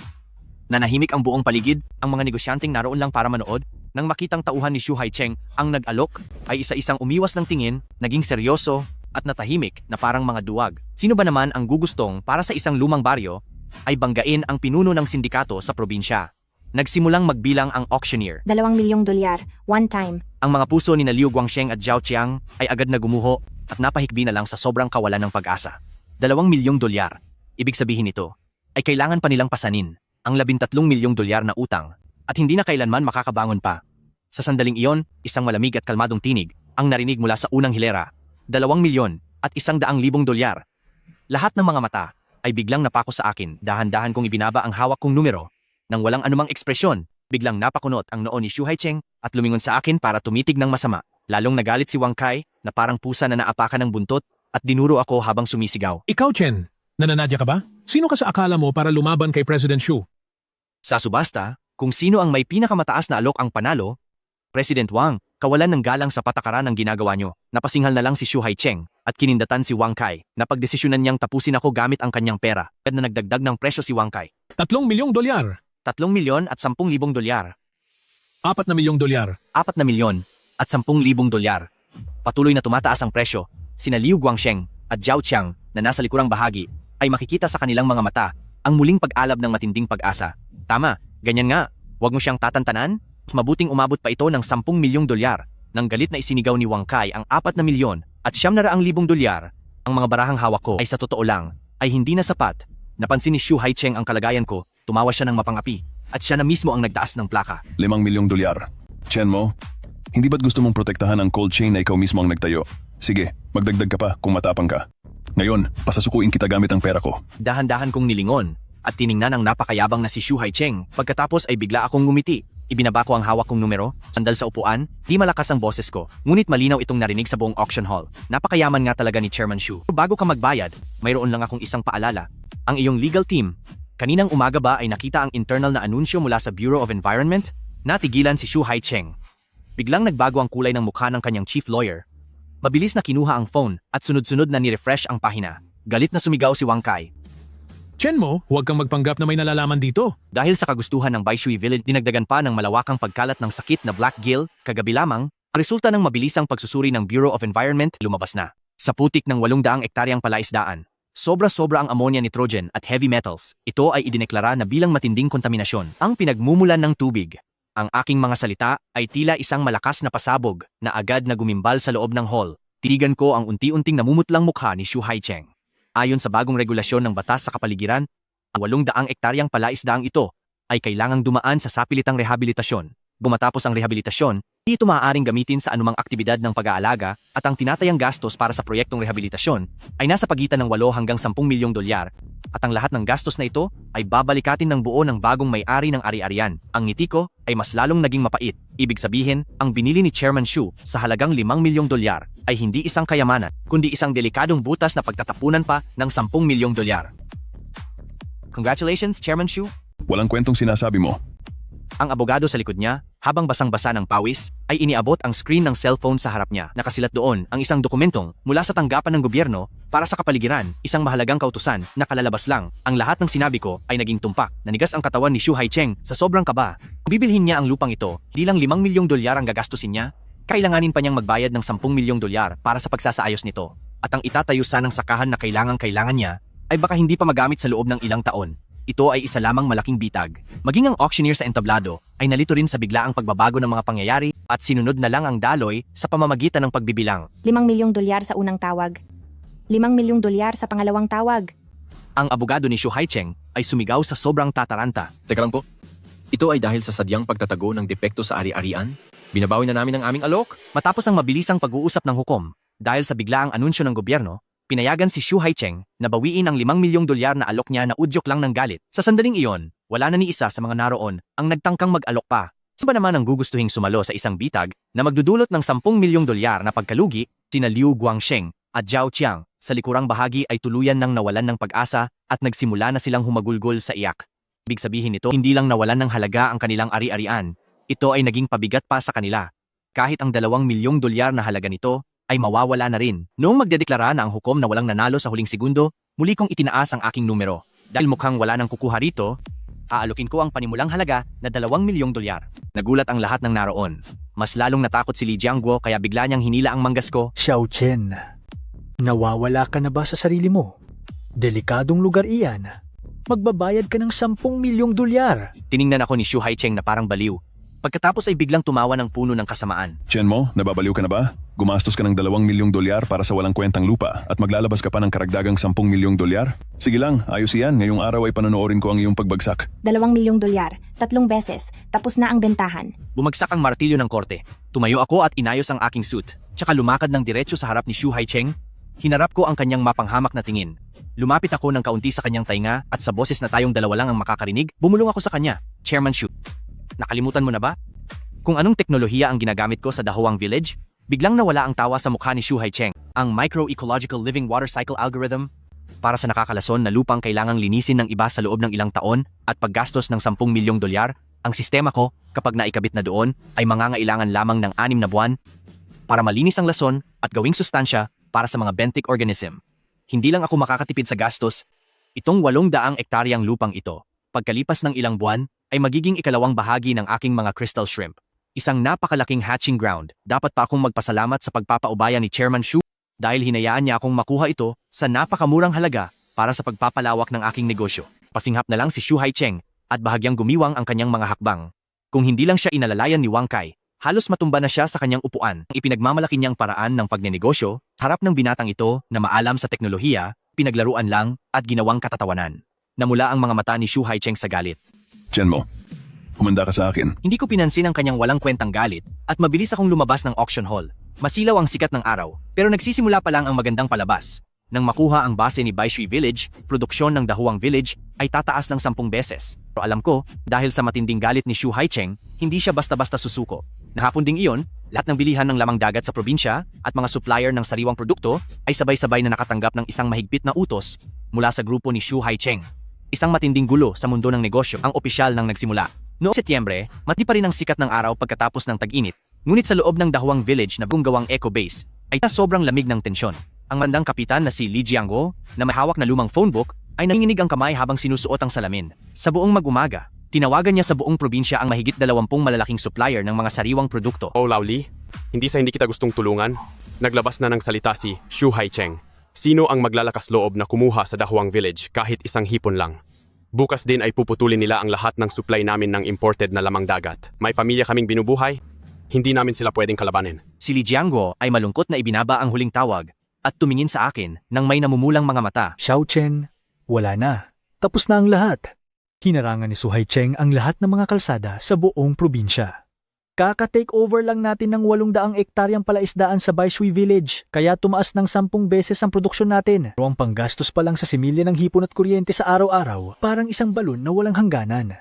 Nanahimik ang buong paligid, ang mga negosyanteng naroon lang para manood. Nang makitang tauhan ni Shu Haicheng ang nag-alok, ay isa-isang umiwas ng tingin, naging seryoso at natahimik na parang mga duwag. Sino ba naman ang gugustong para sa isang lumang baryo ay banggain ang pinuno ng sindikato sa probinsya? Nagsimulang magbilang ang auctioneer.
2 milyong dolyar, one time.
Ang mga puso ni Liu Guangsheng at Zhao Qiang ay agad na gumuho at napahikbi na lang sa sobrang kawalan ng pag-asa. 2 milyong dolyar. Ibig sabihin nito ay kailangan pa nilang pasanin ang 13 milyong dolyar na utang at hindi na kailanman makakabangon pa. Sa sandaling iyon, isang malamig at kalmadong tinig ang narinig mula sa unang hilera. 2 milyon at 100,000 dolyar. Lahat ng mga mata ay biglang napako sa akin. Dahan-dahan kong ibinaba ang hawak kong numero. Nang walang anumang ekspresyon, biglang napakunot ang noo ni Shu Haicheng at lumingon sa akin para tumitig ng masama. Lalong nagalit si Wang Kai na parang pusa na naapakan ng buntot at dinuro ako habang sumisigaw.
Ikaw, Chen, nananadya ka ba? Sino ka sa akala mo para lumaban kay President Shu?
Sa subasta, kung sino ang may pinakamataas na alok ang panalo, President Wang, Kawalan ng galang sa patakaran ang ginagawa nyo. Napasinghal na lang si Xu Haicheng at kinindatan si Wang Kai na pagdesisyonan niyang tapusin ako gamit ang kanyang pera at na nagdagdag ng presyo si Wang Kai.
3 milyong dolyar.
3 milyon at 10,000 dolyar.
4 na milyong dolyar.
4 na milyon at 10,000 dolyar. Patuloy na tumataas ang presyo. Sina Liu Guangsheng at Zhao Qiang na nasa likurang bahagi ay makikita sa kanilang mga mata ang muling pag-alab ng matinding pag-asa. Tama, ganyan nga. Huwag mo siyang tatantanan. Mas mabuting umabot pa ito ng 10 milyong dolyar. Nang galit na isinigaw ni Wang Kai ang 4 na milyon at 900,000 dolyar. Ang mga barahang hawak ko ay sa totoo lang ay hindi na sapat. Napansin ni Xu Haicheng ang kalagayan ko, tumawa siya ng mapangapi at siya na mismo ang nagtaas ng plaka.
5 milyong dolyar. Chen Mo, hindi ba't gusto mong protektahan ang cold chain na ikaw mismo ang nagtayo? Sige, magdagdag ka pa kung matapang ka. Ngayon, pasasukuin kita gamit ang pera ko.
Dahan-dahan kong nilingon at tiningnan ang napakayabang na si Xu Haicheng. Pagkatapos ay bigla akong ngumiti. Ibinaba ko ang hawak kong numero, sandal sa upuan, di malakas ang boses ko, ngunit malinaw itong narinig sa buong auction hall. Napakayaman nga talaga ni Chairman Xu. Bago ka magbayad, mayroon lang akong isang paalala. Ang iyong legal team, kaninang umaga ba ay nakita ang internal na anunsyo mula sa Bureau of Environment? Natigilan si Xu Haicheng. Biglang nagbago ang kulay ng mukha ng kanyang chief lawyer. Mabilis na kinuha ang phone at sunod-sunod na ni-refresh ang pahina. Galit na sumigaw si Wang Kai.
Chen Mo, huwag kang magpanggap na may nalalaman dito.
Dahil sa kagustuhan ng Baishui Village, dinagdagan pa ng malawakang pagkalat ng sakit na Black Gill, kagabi lamang, ang resulta ng mabilisang pagsusuri ng Bureau of Environment lumabas na. Sa putik ng 800 ektaryang palaisdaan, sobra-sobra ang ammonia, nitrogen at heavy metals. Ito ay idineklara na bilang matinding kontaminasyon. Ang pinagmumulan ng tubig. Ang aking mga salita ay tila isang malakas na pasabog na agad na gumimbal sa loob ng hall. Tinigan ko ang unti-unting namumutlang mukha ni Xu Haicheng. Ayon sa bagong regulasyon ng batas sa kapaligiran, ang 800 ektaryang palaisdaang ito ay kailangang dumaan sa sapilitang rehabilitasyon. Bumatapos ang rehabilitasyon, di ito maaaring gamitin sa anumang aktibidad ng pag-aalaga at ang tinatayang gastos para sa proyektong rehabilitasyon ay nasa pagitan ng 8 hanggang 10 milyong dolyar at ang lahat ng gastos na ito ay babalikatin ng buo ng bagong may-ari ng ari-arian. Ang ngiti ko ay mas lalong naging mapait. Ibig sabihin, ang binili ni Chairman Xu sa halagang 5 milyong dolyar ay hindi isang kayamanan, kundi isang delikadong butas na pagtatapunan pa ng 10 milyong dolyar. Congratulations, Chairman Xu.
Walang kwentong sinasabi mo.
Ang abogado sa likod niya, habang basang-basa ng pawis, ay iniabot ang screen ng cellphone sa harap niya. Nakasilat doon ang isang dokumentong mula sa tanggapan ng gobyerno para sa kapaligiran, isang mahalagang kautusan na kalalabas lang. Ang lahat ng sinabi ko ay naging tumpak. Nanigas ang katawan ni Xu Haicheng sa sobrang kaba. Kung bibilhin niya ang lupang ito, di lang 5 milyong dolyar ang gagastusin niya, kailanganin pa niyang magbayad ng 10 milyong dolyar para sa pagsasaayos nito. At ang itatayo sanang sakahan na kailangan niya ay baka hindi pa magamit sa loob ng ilang taon. Ito ay isa lamang malaking bitag. Maging ang auctioneer sa entablado ay nalito rin sa biglaang pagbabago ng mga pangyayari at sinunod na lang ang daloy sa pamamagitan ng pagbibilang.
5 milyong dolyar sa unang tawag. 5 milyong dolyar sa pangalawang tawag.
Ang abogado ni Xu Haicheng ay sumigaw sa sobrang tataranta.
Teka lang po. Ito ay dahil sa sadyang pagtatago ng depekto sa ari-arian? Binabawi na namin ang aming alok?
Matapos ang mabilisang pag-uusap ng hukom, dahil sa biglaang anunsyo ng gobyerno, pinayagan si Xu Haicheng na bawiin ang 5 milyong dolyar na alok niya na udyok lang ng galit. Sa sandaling iyon, wala na ni isa sa mga naroon ang nagtangkang mag-alok pa. Sino ba naman ang gugustuhing sumalo sa isang bitag na magdudulot ng 10 milyong dolyar na pagkalugi? Sina Liu Guangsheng at Zhao Qiang sa likurang bahagi ay tuluyan ng nawalan ng pag-asa at nagsimula na silang humagulgol sa iyak. Ibig sabihin nito, hindi lang nawalan ng halaga ang kanilang ari-arian, ito ay naging pabigat pa sa kanila. Kahit ang 2 milyong dolyar na halaga nito ay mawawala na rin. Noong magdedeklara na ang hukom na walang nanalo sa huling segundo, muli kong itinaas ang aking numero. Dahil mukhang wala nang kukuha rito, aalokin ko ang panimulang halaga na 2 milyong dolyar. Nagulat ang lahat ng naroon. Mas lalong natakot si Li Jiangguo kaya bigla niyang hinila ang manggas ko.
Xiao Chen, nawawala ka na ba sa sarili mo? Delikadong lugar iyan. Magbabayad ka ng 10 milyong dolyar.
Tiningnan ako ni Xu Haicheng na parang baliw. Pagkatapos ay biglang tumawa ng puno ng kasamaan.
Chen Mo, nababaliw ka na ba? Gumastos ka ng 2 milyong dolyar para sa walang kwentang lupa at maglalabas ka pa ng karagdagang 10 milyong dolyar? Sige lang, ayos yan. Ngayong araw ay panonoorin ko ang iyong pagbagsak.
2 milyong dolyar, 3 beses, tapos na ang bentahan.
Bumagsak ang martilyo ng korte. Tumayo ako at inayos ang aking suit. Tsaka lumakad ng diretso sa harap ni Xu Haicheng. Hinarap ko ang kanyang mapanghamak na tingin. Lumapit ako ng kaunti sa kanyang tainga at sa boses na tayong dalawa lang ang makakarinig, bumulong ako sa kanya. Chairman Xu, nakalimutan mo na ba? Kung anong teknolohiya ang ginagamit ko sa Dahuang Village? Biglang nawala ang tawa sa mukha ni Xu Haicheng. Ang Micro-Ecological Living Water Cycle Algorithm para sa nakakalason na lupang kailangang linisin ng iba sa loob ng ilang taon at paggastos ng 10 milyong dolyar Ang sistema ko, kapag naikabit na doon, ay mangangailangan lamang ng 6 na buwan para malinis ang lason at gawing sustansya para sa mga benthic organism. Hindi lang ako makakatipid sa gastos, itong 800 ektaryang lupang ito, pagkalipas ng ilang buwan, ay magiging ikalawang bahagi ng aking mga crystal shrimp. Isang napakalaking hatching ground. Dapat pa akong magpasalamat sa pagpapaubaya ni Chairman Shu dahil hinayaan niya akong makuha ito sa napakamurang halaga para sa pagpapalawak ng aking negosyo. Pasinghap na lang si Shu Haicheng at bahagyang gumiwang ang kanyang mga hakbang. Kung hindi lang siya inalalayan ni Wang Kai, halos matumba na siya sa kanyang upuan. Ipinagmamalaki niyang paraan ng pagnenegosyo, harap ng binatang ito na maalam sa teknolohiya, pinaglaruan lang at ginawang katatawanan. Namula ang mga mata ni Shu Haicheng sa galit.
Chenmo, humanda ka sa akin.
Hindi ko pinansin ang kanyang walang kwentang galit at mabilis akong lumabas ng auction hall. Masilaw ang sikat ng araw, pero nagsisimula pa lang ang magandang palabas. Nang makuha ang base ni Baishui Village, produksyon ng Dahuang Village ay tataas ng 10 beses. Pero alam ko, dahil sa matinding galit ni Shu Haicheng, hindi siya basta-basta susuko. Nahapon ding iyon, lahat ng bilihan ng lamang dagat sa probinsya at mga supplier ng sariwang produkto ay sabay-sabay na nakatanggap ng isang mahigpit na utos mula sa grupo ni Shu Haicheng. Isang matinding gulo sa mundo ng negosyo ang opisyal nang nagsimula. Noong Setyembre, mati pa rin ang sikat ng araw pagkatapos ng tag-init, ngunit sa loob ng Dahuang Village na gawang eco base ay sobrang lamig ng tensyon. Ang mandang kapitan na si Li Jiangguo, na may hawak na lumang phonebook, ay nanginginig ang kamay habang sinusuot ang salamin. Sa buong mag-umaga, tinawagan niya sa buong probinsya ang mahigit 20 malalaking supplier ng mga sariwang produkto.
Oh Laoli, hindi kita gustong tulungan. Naglabas na ng salita si Shu Haicheng. Sino ang maglalakas loob na kumuha sa Dahuang Village kahit isang hipon lang? Bukas din ay puputulin nila ang lahat ng supply namin ng imported na lamang dagat. May pamilya kaming binubuhay, hindi namin sila pwedeng kalabanin.
Si Li Jiangguo ay malungkot na ibinaba ang huling tawag at tumingin sa akin nang may namumulang mga mata.
Xiao Chen, wala na. Tapos na ang lahat. Hinarangan ni Shu Haicheng ang lahat ng mga kalsada sa buong probinsya. Kaka-take over lang natin ng 800 ektaryang palaisdaan sa Baishui Village, kaya tumaas ng 10 beses ang produksyon natin. Pero ang panggastos pa lang sa similya ng hipon at kuryente sa araw-araw, parang isang balon na walang hangganan.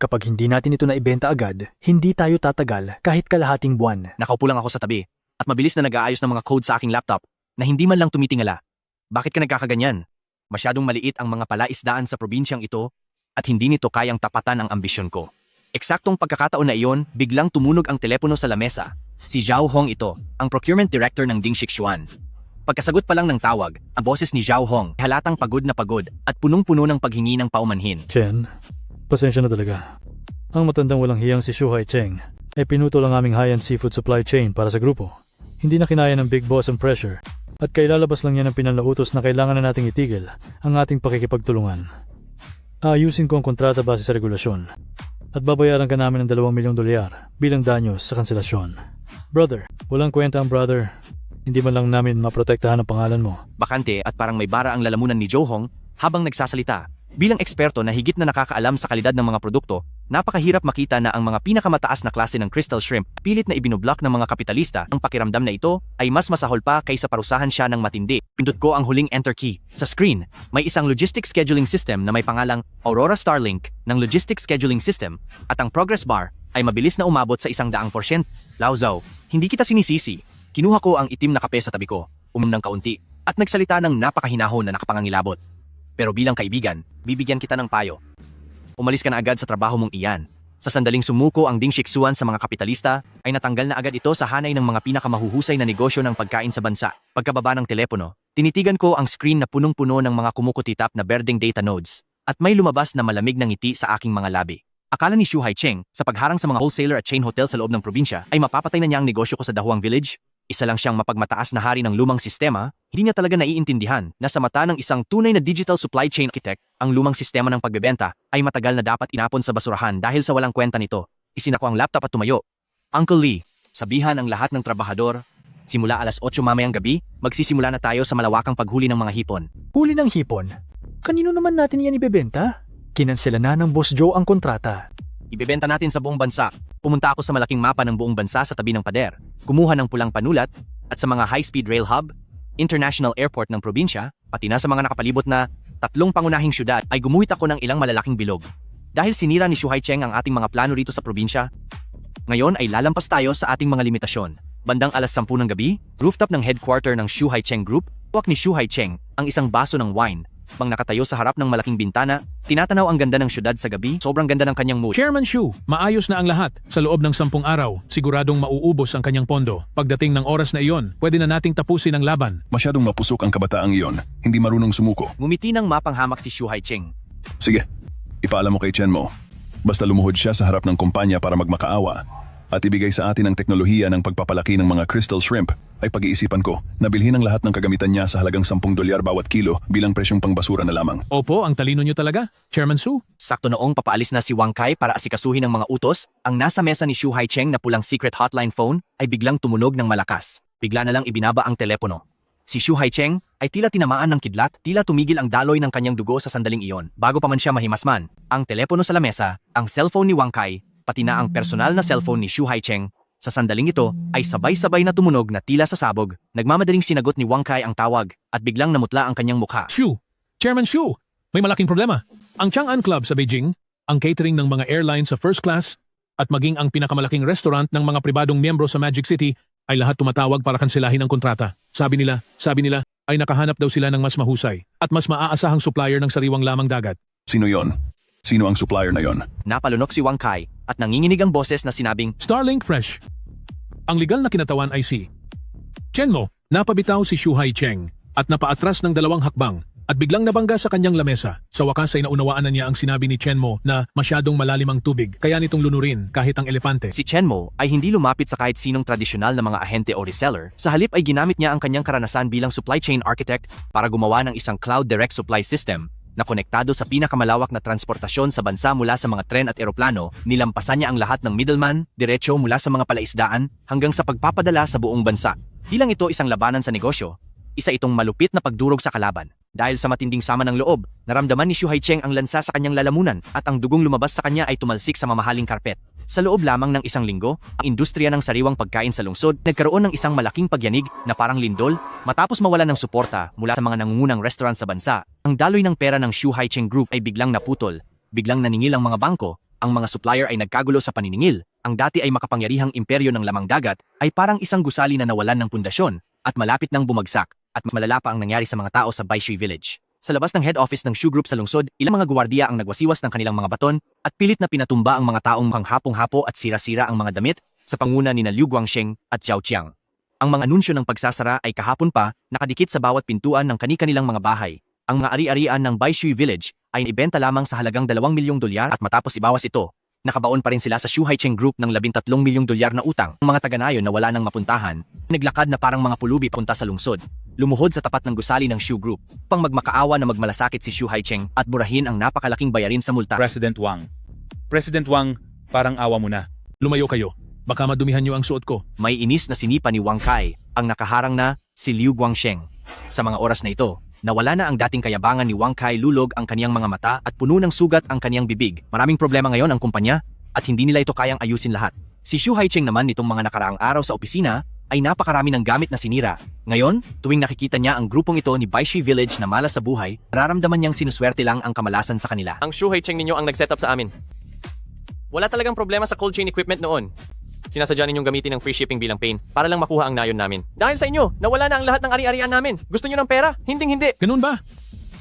Kapag hindi natin ito naibenta agad, hindi tayo tatagal kahit kalahating buwan.
Nakaupo lang ako sa tabi at mabilis na nag-aayos ng mga code sa aking laptop na hindi man lang tumitingala. Bakit ka nagkakaganyan? Masyadong maliit ang mga palaisdaan sa probinsyang ito at hindi nito kayang tapatan ang ambisyon ko. Eksaktong pagkakataon na iyon, biglang tumunog ang telepono sa lamesa. Si Zhao Hong ito, ang procurement director ng Ding Shixuan. Pagkasagot pa lang ng tawag, ang boses ni Zhao Hong halatang pagod na pagod at punong-puno ng paghingi ng paumanhin.
Chen, pasensya na talaga. Ang matandang walang hiyang si Shu Haicheng ay pinutol ang aming high-end seafood supply chain para sa grupo. Hindi na kinaya ng big boss ang pressure at kailalabas lang niya ng pinanlautos na kailangan na nating itigil ang ating pakikipagtulungan. Aayusin ko ang kontrata base sa regulasyon at babayaran ka namin ng $2 milyong bilang danyo sa kanselasyon. Brother, walang kwenta ang brother. Hindi man lang namin maprotektahan ang pangalan mo.
Bakante at parang may bara ang lalamunan ni Zhao Hong habang nagsasalita. Bilang eksperto na higit na nakakaalam sa kalidad ng mga produkto, napakahirap makita na ang mga pinakamataas na klase ng crystal shrimp pilit na ibinublock ng mga kapitalista. Ang pakiramdam na ito ay mas masahol pa kaysa parusahan siya ng matindi. Pindot ko ang huling enter key. Sa screen, may isang logistics scheduling system na may pangalang Aurora Starlink ng logistics scheduling system at ang progress bar ay mabilis na umabot sa 100%. Lao Zhao, hindi kita sinisisi. Kinuha ko ang itim na kape sa tabi ko, ng kaunti, at nagsalita ng napakahinahon na nakapangangilabot. Pero bilang kaibigan, bibigyan kita ng payo. Umalis ka na agad sa trabaho mong iyan. Sa sandaling sumuko ang Ding Shixuan sa mga kapitalista, ay natanggal na agad ito sa hanay ng mga pinakamahuhusay na negosyo ng pagkain sa bansa. Pagkababa ng telepono, tinitigan ko ang screen na punong-puno ng mga kumukutitap na berdeng data nodes, at may lumabas na malamig na ngiti sa aking mga labi. Akala ni Shu Haicheng, sa pagharang sa mga wholesaler at chain hotel sa loob ng probinsya, ay mapapatay na niya ang negosyo ko sa Dahuang Village? Isa lang siyang mapagmataas na hari ng lumang sistema, hindi niya talaga naiintindihan na sa mata ng isang tunay na digital supply chain architect, ang lumang sistema ng pagbebenta ay matagal na dapat inapon sa basurahan dahil sa walang kwenta nito. Isinako ang laptop at tumayo. Uncle Lee, sabihan ang lahat ng trabahador, simula alas 8 mamayang gabi, magsisimula na tayo sa malawakang paghuli ng mga hipon.
Huli ng hipon? Kanino naman natin yan ibebenta? Kinansela na ng Boss Joe ang kontrata.
Ibebenta natin sa buong bansa. Pumunta ako sa malaking mapa ng buong bansa sa tabi ng pader, kumuha ng pulang panulat, at sa mga high-speed rail hub, international airport ng probinsya, pati na sa mga nakapalibot na 3 pangunahing syudad ay gumuhit ako ng ilang malalaking bilog. Dahil sinira ni Shu Haicheng ang ating mga plano rito sa probinsya, ngayon ay lalampas tayo sa ating mga limitasyon. Bandang alas 10 ng gabi, rooftop ng headquarter ng Shu Haicheng Group, hawak ni Shu Haicheng ang isang baso ng wine bang nakatayo sa harap ng malaking bintana, tinatanaw ang ganda ng syudad sa gabi, sobrang ganda ng kanyang mood.
Chairman Shu, maayos na ang lahat. Sa loob ng 10 araw, siguradong mauubos ang kanyang pondo. Pagdating ng oras na iyon, pwede na nating tapusin ang laban.
Masyadong mapusok ang kabataang iyon. Hindi marunong sumuko.
Ngumiti ng mapanghamak si Shu Haicheng.
Sige, ipaalam mo kay Chen mo. Basta lumuhod siya sa harap ng kumpanya para magmakaawa at ibigay sa atin ang teknolohiya ng pagpapalaki ng mga crystal shrimp, ay pag-iisipan ko na bilhin ang lahat ng kagamitan niya sa halagang $10 bawat kilo bilang presyong pangbasura na lamang.
Opo, ang talino nyo talaga, Chairman Su.
Sakto noong papaalis na si Wang Kai para asikasuhin ang mga utos, ang nasa mesa ni Shu Haicheng na pulang secret hotline phone ay biglang tumunog ng malakas. Bigla na lang ibinaba ang telepono. Si Shu Haicheng ay tila tinamaan ng kidlat, tila tumigil ang daloy ng kanyang dugo sa sandaling iyon. Bago pa man siya mahimasman, ang telepono sa lamesa, ang cellphone ni Wang Kai, pati na ang personal na cellphone ni Shu Haicheng, sa sandaling ito ay sabay-sabay na tumunog na tila sa sabog. Nagmamadaling sinagot ni Wang Kai ang tawag at biglang namutla ang kanyang mukha.
Shu, Chairman Shu, may malaking problema. Ang Chang'an Club sa Beijing, ang catering ng mga airline sa first class, at maging ang pinakamalaking restaurant ng mga pribadong miyembro sa Magic City ay lahat tumatawag para kansilahin ang kontrata. Sabi nila, ay nakahanap daw sila ng mas mahusay at mas maaasahang supplier ng sariwang lamang dagat.
Sino yon? Sino ang supplier na yon?
Napalunok si Wang Kai at nanginginig ang boses na sinabing,
Starlink Fresh. Ang legal na kinatawan ay si Chen Mo. Napabitaw si Shu Haicheng at napaatras ng 2 hakbang at biglang nabangga sa kanyang lamesa. Sa wakas ay naunawaan na niya ang sinabi ni Chen Mo na masyadong malalim ang tubig kaya nitong lunurin kahit ang elepante.
Si Chen Mo ay hindi lumapit sa kahit sinong tradisyonal na mga ahente o reseller. Sa halip ay ginamit niya ang kanyang karanasan bilang supply chain architect para gumawa ng isang cloud direct supply system na konektado sa pinakamalawak na transportasyon sa bansa mula sa mga tren at eroplano. Nilampasan niya ang lahat ng middleman, diretso mula sa mga palaisdaan hanggang sa pagpapadala sa buong bansa. Di lang ito isang labanan sa negosyo, isa itong malupit na pagdurog sa kalaban. Dahil sa matinding sama ng loob, naramdaman ni Shu Haicheng ang lansa sa kanyang lalamunan at ang dugong lumabas sa kanya ay tumalsik sa mamahaling karpet. Sa loob lamang ng 1 linggo, ang industriya ng sariwang pagkain sa lungsod nagkaroon ng isang malaking pagyanig na parang lindol matapos mawalan ng suporta mula sa mga nangungunang restaurant sa bansa. Ang daloy ng pera ng Shu Haicheng Group ay biglang naputol, biglang naningil ang mga bangko, ang mga supplier ay nagkagulo sa paniningil, ang dati ay makapangyarihang imperyo ng lamang dagat ay parang isang gusali na nawalan ng pundasyon at malapit nang bumagsak, at mas malala pa ang nangyari sa mga tao sa Baishui Village. Sa labas ng head office ng Shu Group sa lungsod, ilang mga gwardiya ang nagwasiwas ng kanilang mga baton at pilit na pinatumba ang mga taong mukhang hapong-hapo at sira-sira ang mga damit sa panguna ni Liu Guangsheng at Zhao Qiang. Ang mga anunsyo ng pagsasara ay kahapon pa nakadikit sa bawat pintuan ng kani-kanilang mga bahay. Ang mga ari-arian ng Baishui Village ay ibenta lamang sa halagang $2 milyong at matapos ibawas ito, nakabaon pa rin sila sa Shu Haicheng Group ng $13 milyong na utang. Ang mga taga-nayon na wala nang mapuntahan, naglakad na parang mga pulubi papunta sa lungsod, lumuhod sa tapat ng gusali ng Shu Group, pang magmakaawa na magmalasakit si Shu Haicheng at burahin ang napakalaking bayarin sa multa.
President Wang, parang awa mo na.
Lumayo kayo, baka madumihan niyo ang suot ko.
May inis na sinipa ni Wang Kai, ang nakaharang na si Liu Guangsheng. Sa mga oras na ito, nawala na ang dating kayabangan ni Wang Kai, lulog ang kaniyang mga mata at puno ng sugat ang kaniyang bibig. Maraming problema ngayon ang kumpanya at hindi nila ito kayang ayusin lahat. Si Shu Haicheng naman nitong mga nakaraang araw sa opisina ay napakarami ng gamit na sinira. Ngayon, tuwing nakikita niya ang grupong ito ni Baishui Village na malas sa buhay, nararamdaman niyang sinuswerte lang ang kamalasan sa kanila.
Ang Shu Haicheng ninyo ang nag-setup sa amin. Wala talagang problema sa cold chain equipment noon. Sinasadya ninyong gamitin ng free shipping bilang pain para lang makuha ang nayon namin. Dahil sa inyo, nawala na ang lahat ng ari-arian namin. Gusto niyo ng pera? Hinding-hindi.
Ganun ba?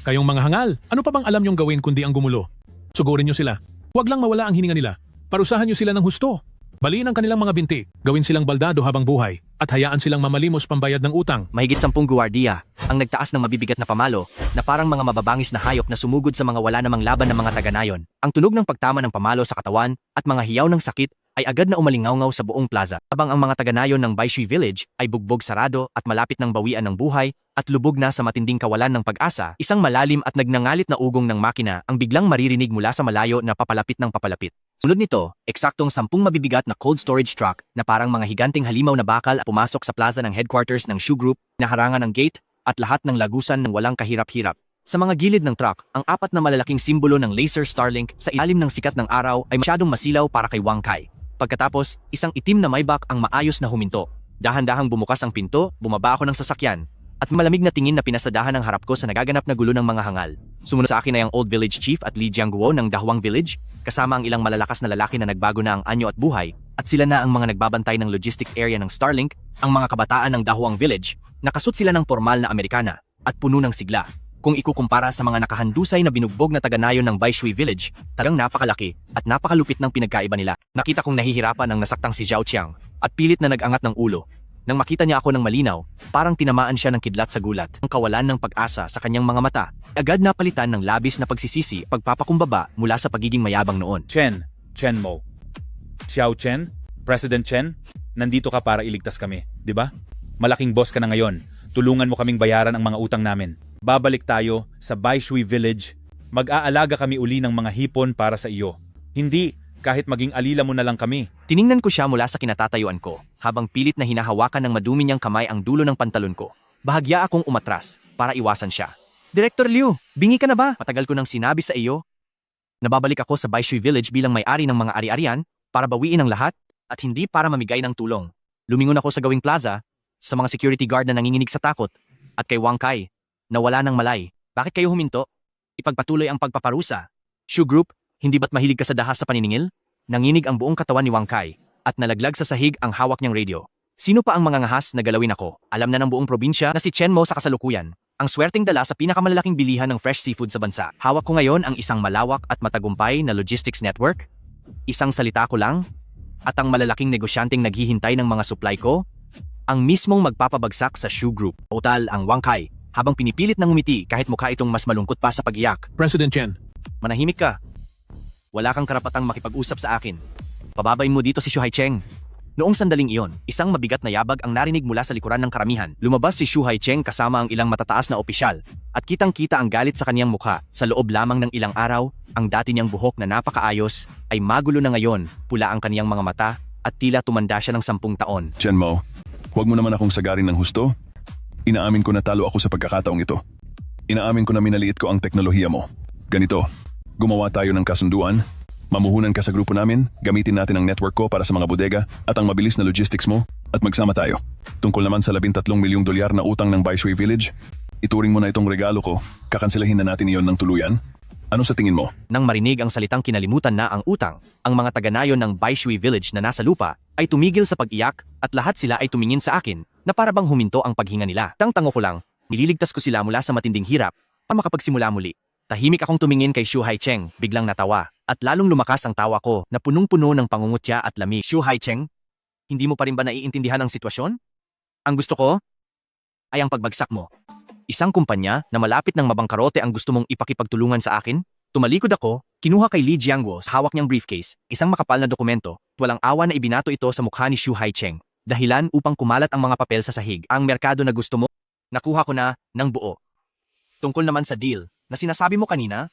Kayong mga hangal, ano pa bang alam niyong gawin kundi ang gumulo? Sugurin niyo sila. Huwag lang mawala ang hininga nila. Parusahan niyo sila ng husto. Baliin ang kanilang mga binti, gawin silang baldado habang buhay, at hayaan silang mamalimos pambayad ng utang.
Mahigit 10 guwardiya ang nagtaas ng mabibigat na pamalo na parang mga mababangis na hayop na sumugod sa mga wala namang laban ng mga taga-nayon. Ang tunog ng pagtama ng pamalo sa katawan at mga hiyaw ng sakit ay agad na umalingaw-ngaw sa buong plaza. Habang ang mga taga-nayon ng Baishui Village ay bugbog sarado at malapit ng bawian ng buhay at lubog na sa matinding kawalan ng pag-asa, isang malalim at nagnangalit na ugong ng makina ang biglang maririnig mula sa malayo na papalapit ng papalapit. Sunod nito, eksaktong 10 mabibigat na cold storage truck na parang mga higanting halimaw na bakal at pumasok sa plaza ng headquarters ng Shu Group, naharangan ng gate at lahat ng lagusan ng walang kahirap-hirap. Sa mga gilid ng truck, ang 4 na malalaking simbolo ng laser Starlink sa ilalim ng sikat ng araw ay masyadong masilaw para kay Wang Kai. Pagkatapos, isang itim na Maybach ang maayos na huminto. Dahan-dahang bumukas ang pinto, bumaba ako ng sasakyan, at malamig na tingin na pinasadahan ang harap ko sa nagaganap na gulo ng mga hangal. Sumunod sa akin ay ang Old Village Chief at Li Jiangguo ng Dahwang Village, kasama ang ilang malalakas na lalaki na nagbago na ang anyo at buhay, at sila na ang mga nagbabantay ng logistics area ng Starlink, ang mga kabataan ng Dahwang Village, nakasuot sila ng formal na Amerikana, at puno ng sigla. Kung ikukumpara sa mga nakahandusay na binugbog na taga-nayon ng Baishui Village, talagang napakalaki at napakalupit ng pinagkaiba nila. Nakita kong nahihirapan ng nasaktang si Zhao Qiang at pilit na nag-angat ng ulo. Nang makita niya ako ng malinaw, parang tinamaan siya ng kidlat sa gulat. Ang kawalan ng pag-asa sa kanyang mga mata, agad napalitan ng labis na pagsisisi pagpapakumbaba mula sa pagiging mayabang noon.
Chen Mo. Xiao Chen, President Chen, nandito ka para iligtas kami, di ba? Malaking boss ka na ngayon. Tulungan mo kaming bayaran ang mga utang namin. Babalik tayo sa Baishui Village. Mag-aalaga kami uli ng mga hipon para sa iyo. Hindi, kahit maging alila mo na lang kami.
Tiningnan ko siya mula sa kinatatayuan ko, habang pilit na hinahawakan ng madumi niyang kamay ang dulo ng pantalon ko. Bahagya akong umatras, para iwasan siya. Director Liu, bingi ka na ba? Matagal ko nang sinabi sa iyo. Nababalik ako sa Baishui Village bilang may-ari ng mga ari-arian, para bawiin ang lahat, at hindi para mamigay ng tulong. Lumingon ako sa gawing plaza, sa mga security guard na nanginginig sa takot, at kay Wang Kai, na wala ng malay. Bakit kayo huminto? Ipagpatuloy ang pagpaparusa. Shu Group, hindi ba't mahilig ka sa dahas sa paniningil? Nanginig ang buong katawan ni Wang Kai, at nalaglag sa sahig ang hawak niyang radio. Sino pa ang mga ngahas na galawin ako? Alam na ng buong probinsya na si Chen Mo sa kasalukuyan. Ang swerteng dala sa pinakamalalaking bilihan ng fresh seafood sa bansa. Hawak ko ngayon ang isang malawak at matagumpay na logistics network. Isang salita ko lang, at ang malalaking negosyanteng naghihintay ng mga supply ko, ang mismong magpapabagsak sa Shu Group. Total ang Wang Kai, habang pinipilit ng ngumiti kahit mukha itong mas malungkot pa sa pag-iyak.
President Chen,
Manahimik ka. Wala kang karapatang makipag-usap sa akin. Pababain mo dito si Shu Haicheng. Noong sandaling iyon, isang mabigat na yabag ang narinig mula sa likuran ng karamihan. Lumabas si Shu Haicheng kasama ang ilang matataas na opisyal, at kitang-kita ang galit sa kaniyang mukha. Sa loob lamang ng ilang araw, ang dati niyang buhok na napakaayos ay magulo na ngayon, pula ang kaniyang mga mata, at tila tumanda siya ng 10 taon.
Chen Mo, huwag mo naman akong sagarin ng husto. Inaamin ko na talo ako sa pagkakataong ito. Inaamin ko na minaliit ko ang teknolohiya mo. Ganito, gumawa tayo ng kasunduan, mamuhunan ka sa grupo namin, gamitin natin ang network ko para sa mga bodega at ang mabilis na logistics mo, at magsama tayo. Tungkol naman sa $13 milyong na utang ng Baishui Village, ituring mo na itong regalo ko, kakansilahin na natin iyon ng tuluyan. Ano sa tingin mo?
Nang marinig ang salitang kinalimutan na ang utang, ang mga taga-nayon ng Baishui Village na nasa lupa ay tumigil sa pag-iyak at lahat sila ay tumingin sa akin na para bang huminto ang paghinga nila. Tangtango ko lang, nililigtas ko sila mula sa matinding hirap para makapagsimula muli. Tahimik akong tumingin kay Shu Haicheng, biglang natawa, at lalong lumakas ang tawa ko na punong-puno ng pangungutya at lamig. Shu Haicheng, hindi mo pa rin ba naiintindihan ang sitwasyon? Ang gusto ko ay ang pagbagsak mo. Isang kumpanya na malapit ng mabangkarote ang gusto mong ipakipagtulungan sa akin? Tumalikod ako, kinuha kay Li Jiangguo sa hawak niyang briefcase, isang makapal na dokumento, walang awa na ibinato ito sa mukha ni Shu Haicheng, dahilan upang kumalat ang mga papel sa sahig. Ang merkado na gusto mo, nakuha ko na ng buo. Tungkol naman sa deal na sinasabi mo kanina,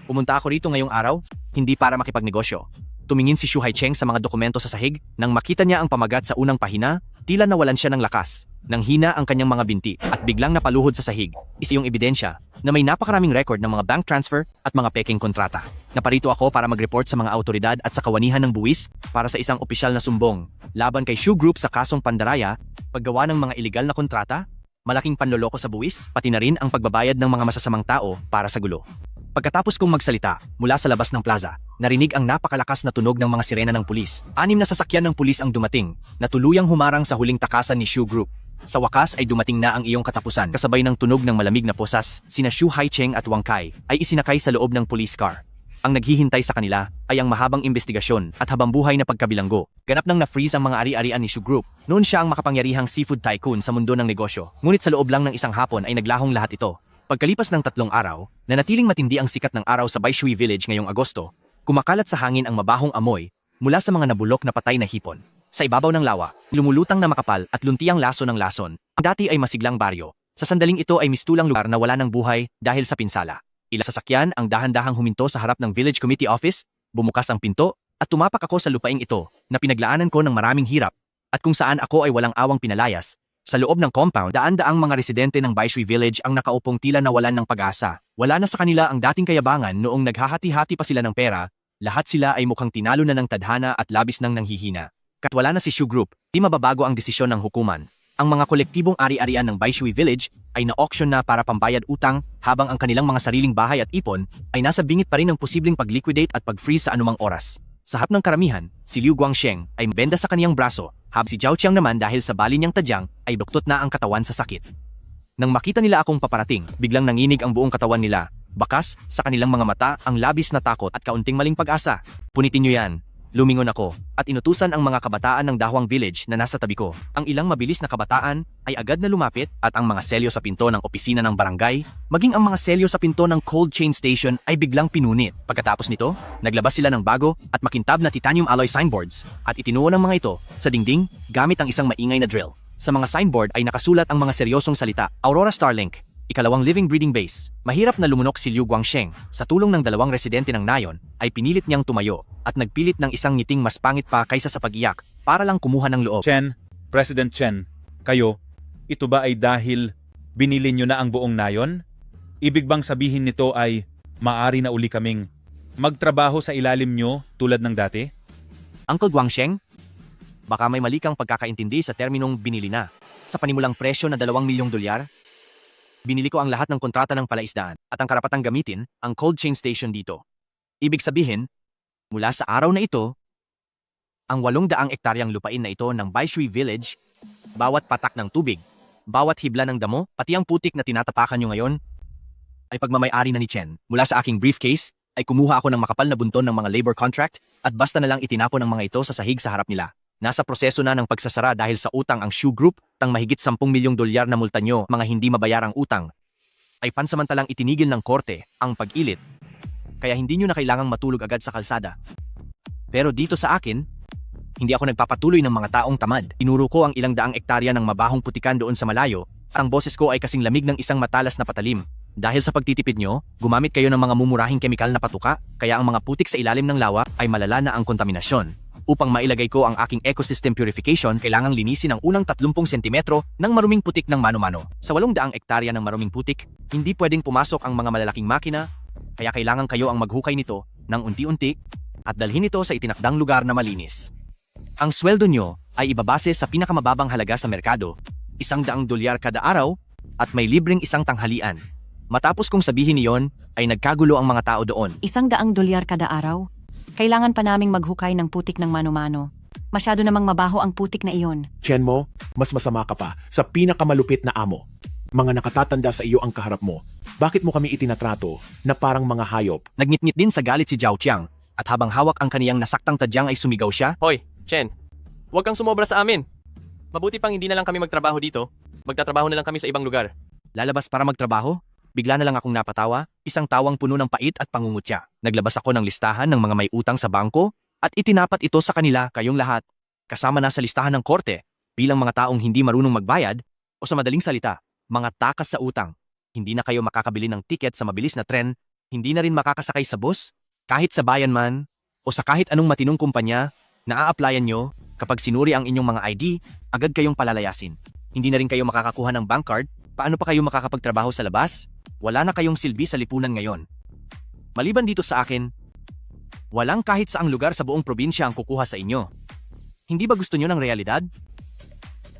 pumunta ako rito ngayong araw, hindi para makipagnegosyo. Tumingin si Shu Haicheng sa mga dokumento sa sahig, nang makita niya ang pamagat sa unang pahina, tila nawalan siya ng lakas. Nang hina ang kanyang mga binti at biglang napaluhod sa sahig, isa yung ebidensya na may napakaraming record ng mga bank transfer at mga peking kontrata. Naparito ako para mag-report sa mga autoridad at sa kawanihan ng buwis para sa isang opisyal na sumbong laban kay Shu Group sa kasong pandaraya, paggawa ng mga ilegal na kontrata, malaking panloloko sa buwis, pati na rin ang pagbabayad ng mga masasamang tao para sa gulo. Pagkatapos kong magsalita, mula sa labas ng plaza, narinig ang napakalakas na tunog ng mga sirena ng pulis. 6 na sasakyan ng pulis ang dumating, na tuluyang humarang sa huling takasan ni Shu Group. Sa wakas ay dumating na ang iyong katapusan. Kasabay ng tunog ng malamig na posas, sina Shu Haicheng at Wang Kai ay isinakay sa loob ng police car. Ang naghihintay sa kanila ay ang mahabang investigasyon at habambuhay na pagkabilanggo. Ganap nang na-freeze ang mga ari-arian ni Shu Group. Noon siya ang makapangyarihang seafood tycoon sa mundo ng negosyo. Ngunit sa loob lang ng isang hapon ay naglahong lahat ito. Pagkalipas ng 3 araw, nanatiling matindi ang sikat ng araw sa Baishui Village ngayong Agosto, kumakalat sa hangin ang mabahong amoy mula sa mga nabulok na patay na hipon. Sa ibabaw ng lawa, lumulutang na makapal at luntiang laso ng lason. Ang dati ay masiglang baryo. Sa sandaling ito ay mistulang lugar na wala ng buhay dahil sa pinsala. Ilang sasakyan ang dahan-dahang huminto sa harap ng Village Committee Office, bumukas ang pinto, at tumapak ako sa lupaing ito na pinaglaanan ko ng maraming hirap, at kung saan ako ay walang awang pinalayas. Sa loob ng compound, daan-daang mga residente ng Baishui Village ang nakaupong tila nawalan ng pag-asa. Wala na sa kanila ang dating kayabangan noong naghahati-hati pa sila ng pera, lahat sila ay mukhang tinalo na ng tadhana at labis nang nanghihina. Kahit wala na si Shu Group, di mababago ang desisyon ng hukuman. Ang mga kolektibong ari-arian ng Baishui Village ay na-auction na para pambayad utang habang ang kanilang mga sariling bahay at ipon ay nasa bingit pa rin ng posibleng pag-liquidate at pag-freeze sa anumang oras. Sa harap ng karamihan, si Liu Guangsheng ay benda sa kaniyang braso, habang si Zhao Qiang naman dahil sa bali niyang tadyang ay buktot na ang katawan sa sakit. Nang makita nila akong paparating, biglang nanginig ang buong katawan nila. Bakas, sa kanilang mga mata, ang labis na takot at kaunting maling pag-asa. Punitin nyo yan. Lumingon ako, at inutusan ang mga kabataan ng Dahwang Village na nasa tabi ko. Ang ilang mabilis na kabataan ay agad na lumapit at ang mga selyo sa pinto ng opisina ng barangay, maging ang mga selyo sa pinto ng cold chain station ay biglang pinunit. Pagkatapos nito, naglabas sila ng bago at makintab na titanium alloy signboards at itinuo ng mga ito sa dingding gamit ang isang maingay na drill. Sa mga signboard ay nakasulat ang mga seryosong salita, Aurora Starlink, ikalawang living breeding base. Mahirap na lumunok si Liu Guangsheng. Sa tulong ng dalawang residente ng nayon, ay pinilit niyang tumayo at nagpilit ng isang ngiting mas pangit pa kaysa sa pag-iyak para lang kumuha ng loob.
Chen, President Chen, kayo, ito ba ay dahil binili nyo na ang buong nayon? Ibig bang sabihin nito ay maari na uli kaming magtrabaho sa ilalim nyo tulad ng dati?
Uncle Guangsheng, baka may mali kang pagkakaintindi sa terminong binili na. Sa panimulang presyo na $2 milyong, binili ko ang lahat ng kontrata ng palaisdaan at ang karapatang gamitin ang cold chain station dito. Ibig sabihin, mula sa araw na ito, ang 800 ektaryang lupain na ito ng Baishui Village, bawat patak ng tubig, bawat hibla ng damo, pati ang putik na tinatapakan nyo ngayon, ay pagmamayari na ni Chen. Mula sa aking briefcase, ay kumuha ako ng makapal na bunton ng mga labor contract at basta na lang itinapon ng mga ito sa sahig sa harap nila. Nasa proseso na ng pagsasara dahil sa utang ang Shu Group, tang mahigit $10 milyong na multa nyo mga hindi mabayarang utang, ay pansamantalang itinigil ng korte ang pag-ilit. Kaya hindi nyo na kailangang matulog agad sa kalsada. Pero dito sa akin, hindi ako nagpapatuloy ng mga taong tamad. Inuro ko ang ilang daang ektarya ng mabahong putikan doon sa malayo, at ang boses ko ay kasing lamig ng isang matalas na patalim. Dahil sa pagtitipid nyo, gumamit kayo ng mga mumurahing kemikal na patuka, kaya ang mga putik sa ilalim ng lawa ay malala na ang kontaminasyon. Upang mailagay ko ang aking ecosystem purification, kailangang linisin ang unang 30 sentimetro ng maruming putik ng mano-mano. Sa 800 ektarya ng maruming putik, hindi pwedeng pumasok ang mga malalaking makina, kaya kailangan kayo ang maghukay nito ng unti-unti at dalhin ito sa itinakdang lugar na malinis. Ang sweldo nyo ay ibabase sa pinakamababang halaga sa merkado, $100 kada araw, at may libreng isang tanghalian. Matapos kong sabihin iyon, ay nagkagulo ang mga tao doon.
$100 kada araw? Kailangan pa naming maghukay ng putik ng mano-mano. Masyado namang mabaho ang putik na iyon.
Chen mo, mas masama ka pa sa pinakamalupit na amo. Mga nakatatanda sa iyo ang kaharap mo. Bakit mo kami itinatrato na parang mga hayop?
Nagngit-ngit din sa galit si Zhao Qiang, at habang hawak ang kaniyang nasaktang tadyang ay sumigaw siya.
Hoy, Chen, huwag kang sumobra sa amin. Mabuti pang hindi na lang kami magtrabaho dito. Magtatrabaho na lang kami sa ibang lugar.
Lalabas para magtrabaho? Bigla na lang akong napatawa, isang tawang puno ng pait at pangungutya. Naglabas ako ng listahan ng mga may utang sa bangko at itinapat ito sa kanila, kayong lahat. Kasama na sa listahan ng korte, bilang mga taong hindi marunong magbayad o sa madaling salita, mga takas sa utang. Hindi na kayo makakabili ng tiket sa mabilis na tren, hindi na rin makakasakay sa bus, kahit sa bayan man, o sa kahit anong matinong kumpanya na a-applyan nyo, kapag sinuri ang inyong mga ID, agad kayong palalayasin. Hindi na rin kayo makakakuha ng bank card, paano pa kayo makakapagtrabaho sa labas? Wala na kayong silbi sa lipunan ngayon. Maliban dito sa akin, walang kahit saang lugar sa buong probinsya ang kukuha sa inyo. Hindi ba gusto nyo ng realidad?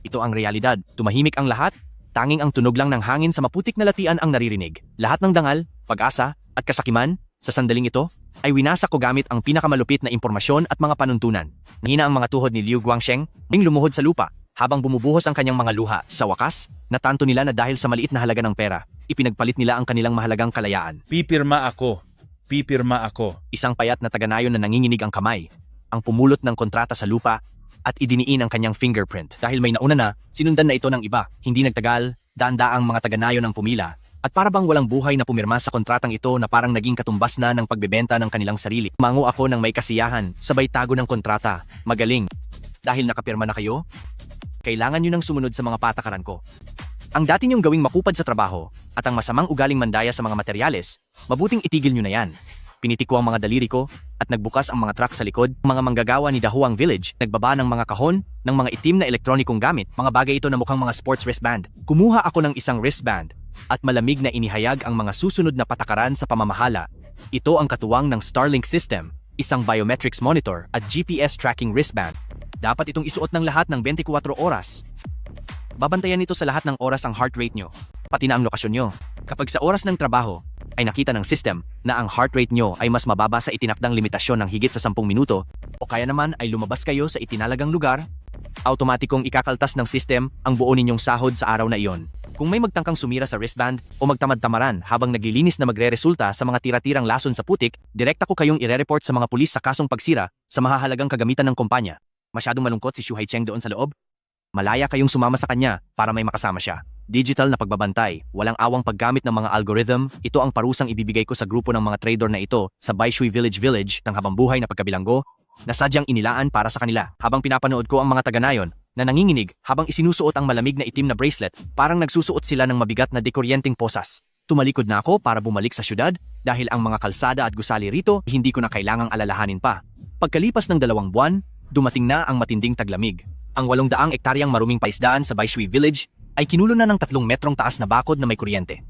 Ito ang realidad. Tumahimik ang lahat, tanging ang tunog lang ng hangin sa maputik na latian ang naririnig. Lahat ng dangal, pag-asa, at kasakiman, sa sandaling ito, ay winasak ko gamit ang pinakamalupit na impormasyon at mga panuntunan. Nahina ang mga tuhod ni Liu Guangsheng, ding lumuhod sa lupa, habang bumubuhos ang kanyang mga luha. Sa wakas, natanto nila na dahil sa maliit na halaga ng pera, ipinagpalit nila ang kanilang mahalagang kalayaan.
Pipirma ako.
Isang payat na taga-nayon na nanginginig ang kamay, ang pumulot ng kontrata sa lupa, at idiniin ang kanyang fingerprint. Dahil may nauna na, sinundan na ito ng iba. Hindi nagtagal, daan-daang mga taga-nayon ang pumila, at para bang walang buhay na pumirma sa kontratang ito na parang naging katumbas na ng pagbebenta ng kanilang sarili. Mango ako ng may kasiyahan, sabay tago ng kontrata. Magaling. Dahil nakapirma na kayo, kailangan nyo nang sumunod sa mga patakaran ko. Ang dati nyong gawing makupad sa trabaho at ang masamang ugaling mandaya sa mga materyales, mabuting itigil nyo na yan. Piniti ko ang mga daliri ko at nagbukas ang mga truck sa likod. Mga manggagawa ni Dahwang Village, nagbaba ng mga kahon, ng mga itim na elektronikong gamit, mga bagay ito na mukhang mga sports wristband. Kumuha ako ng isang wristband at malamig na inihayag ang mga susunod na patakaran sa pamamahala. Ito ang katuwang ng Starlink system, isang biometrics monitor at GPS tracking wristband. Dapat itong isuot ng lahat ng 24 oras. Babantayan nito sa lahat ng oras ang heart rate nyo, pati na ang lokasyon nyo. Kapag sa oras ng trabaho, ay nakita ng system na ang heart rate nyo ay mas mababa sa itinakdang limitasyon ng higit sa 10 minuto, o kaya naman ay lumabas kayo sa itinalagang lugar, automatikong ikakaltas ng system ang buo ninyong sahod sa araw na iyon. Kung may magtangkang sumira sa wristband o magtamad-tamaran habang naglilinis na magre-resulta sa mga tira-tirang lason sa putik, direkta ko kayong ire-report sa mga pulis sa kasong pagsira sa mahahalagang kagamitan ng kumpanya. Masyadong malungkot si Shu Haicheng doon sa loob? Malaya kayong sumama sa kanya para may makasama siya. Digital na pagbabantay, walang awang paggamit ng mga algorithm, ito ang parusang ibibigay ko sa grupo ng mga trader na ito sa Baishui Village ng habambuhay na pagkabilanggo na sadyang inilaan para sa kanila. Habang pinapanood ko ang mga taga-nayon na nanginginig habang isinusuot ang malamig na itim na bracelet, parang nagsusuot sila ng mabigat na dekuryenteng posas. Tumalikod na ako para bumalik sa syudad dahil ang mga kalsada at gusali rito hindi ko na kailangang alalahanin pa. Pagkalipas ng 2 buwan, dumating na ang matinding taglamig. Ang 800 ektaryang maruming paisdaan sa Baishui Village ay kinulo na ng 3 metrong taas na bakod na may kuryente.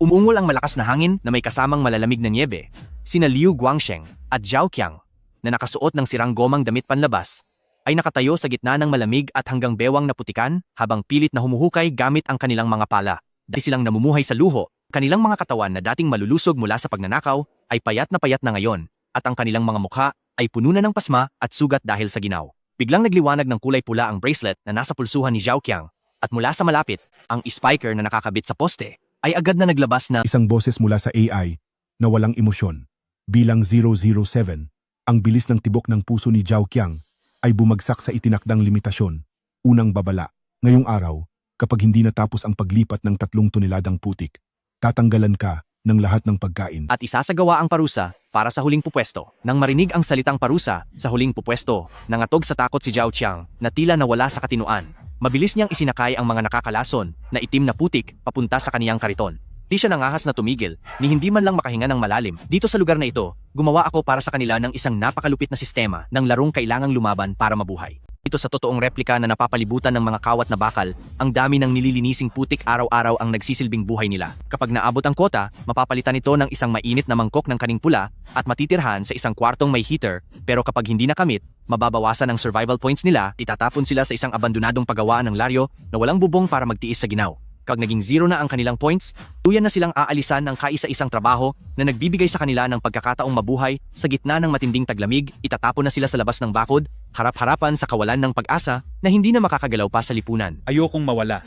Umungol ang malakas na hangin na may kasamang malalamig na niebe. Sina Liu Guangsheng at Zhao Qiang na nakasuot ng sirang gomang damit panlabas ay nakatayo sa gitna ng malamig at hanggang bewang na putikan habang pilit na humuhukay gamit ang kanilang mga pala. Dahil silang namumuhay sa luho, kanilang mga katawan na dating malulusog mula sa pagnanakaw ay payat na ngayon at ang kanilang mga mukha ay puno na ng pasma at sugat dahil sa ginaw. Biglang nagliwanag ng kulay pula ang bracelet na nasa pulsuhan ni Zhao Qiang at mula sa malapit, ang spiker na nakakabit sa poste ay agad na naglabas ng
isang boses mula sa AI na walang emosyon. Bilang 007, ang bilis ng tibok ng puso ni Zhao Qiang ay bumagsak sa itinakdang limitasyon. Unang babala, ngayong araw, kapag hindi natapos ang paglipat ng 3 toneladang putik, tatanggalan ka ng lahat ng pagkain.
at isasagawa ang parusa para sa huling pupwesto. Nang marinig ang salitang parusa sa huling pupwesto, nangatog sa takot si Zhao Qiang na tila nawala sa katinuan. Mabilis niyang isinakay ang mga nakakalason na itim na putik papunta sa kaniyang kariton. Di siya nangahas na tumigil, ni hindi man lang makahinga ng malalim. Dito sa lugar na ito, gumawa ako para sa kanila ng isang napakalupit na sistema ng larong kailangang lumaban para mabuhay. Ito sa totoong replika na napapalibutan ng mga kawat na bakal, ang dami ng nililinising putik araw-araw ang nagsisilbing buhay nila. Kapag naabot ang kota, mapapalitan ito ng isang mainit na mangkok ng kaning pula at matitirhan sa isang kwartong may heater, pero kapag hindi nakamit, mababawasan ang survival points nila, itatapon sila sa isang abandonadong paggawaan ng laryo na walang bubong para magtiis sa ginaw. Kapag naging 0 na ang kanilang points, tuyan na silang aalisan ng kaisa-isang trabaho na nagbibigay sa kanila ng pagkakataong mabuhay sa gitna ng matinding taglamig, itatapon na sila sa labas ng bakod, harap-harapan sa kawalan ng pag-asa na hindi na makakagalaw pa sa lipunan.
Ayokong mawala.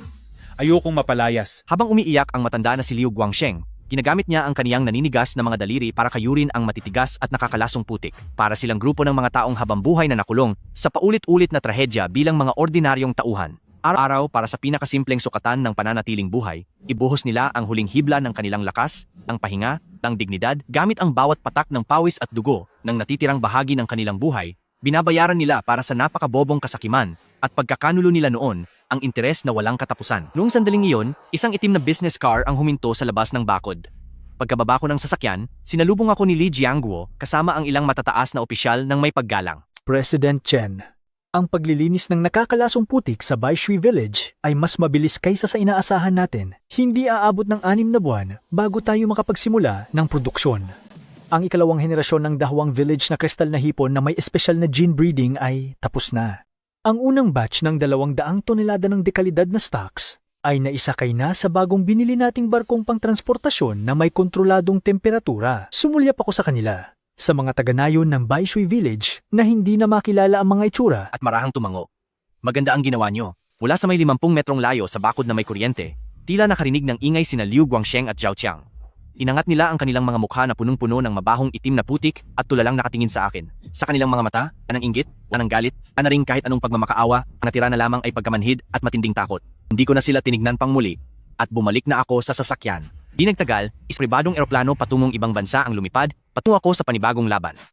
Ayokong mapalayas.
Habang umiiyak ang matanda na si Liu Guangsheng, ginagamit niya ang kaniyang naninigas na mga daliri para kayurin ang matitigas at nakakalasong putik. Para silang grupo ng mga taong habambuhay na nakulong sa paulit-ulit na trahedya bilang mga ordinaryong tauhan. Araw-araw para sa pinakasimpleng sukatan ng pananatiling buhay, ibuhos nila ang huling hibla ng kanilang lakas, ng pahinga, ng dignidad, gamit ang bawat patak ng pawis at dugo ng natitirang bahagi ng kanilang buhay, binabayaran nila para sa napakabobong kasakiman at pagkakanulo nila noon, ang interes na walang katapusan. Noong sandaling iyon, isang itim na business car ang huminto sa labas ng bakod. Pagkababa ko ng sasakyan, sinalubong ako ni Li Jiangguo kasama ang ilang matataas na opisyal ng may paggalang.
President Chen, ang paglilinis ng nakakalasong putik sa Baishui Village ay mas mabilis kaysa sa inaasahan natin. Hindi aabot ng 6 na buwan bago tayo makapagsimula ng produksyon. Ang ikalawang henerasyon ng Dahwang Village na kristal na hipon na may espesyal na gene breeding ay tapos na. Ang unang batch ng 200 tonelada ng dekalidad na stocks ay naisakay na sa bagong binili nating barkong pangtransportasyon na may kontroladong temperatura. Sumulyap ako sa kanila, sa mga taga-nayon ng Baishui Village na hindi na makilala ang mga itsura.
At marahang tumango. Maganda ang ginawa nyo. Mula sa may 50 metrong layo sa bakod na may kuryente, tila nakarinig ng ingay sina Liu Guangsheng at Zhao Qiang. Inangat nila ang kanilang mga mukha na punong-puno ng mabahong itim na putik at tulalang nakatingin sa akin. Sa kanilang mga mata, anang inggit, anang galit, anaring kahit anong pagmamakaawa, ang natira na lamang ay pagkamanhid at matinding takot. Hindi ko na sila tinignan pang muli at bumalik na ako sa sasakyan. Di nagtagal, isang pribadong eroplano patungong ibang bansa ang lumipad, patungo ako sa panibagong laban.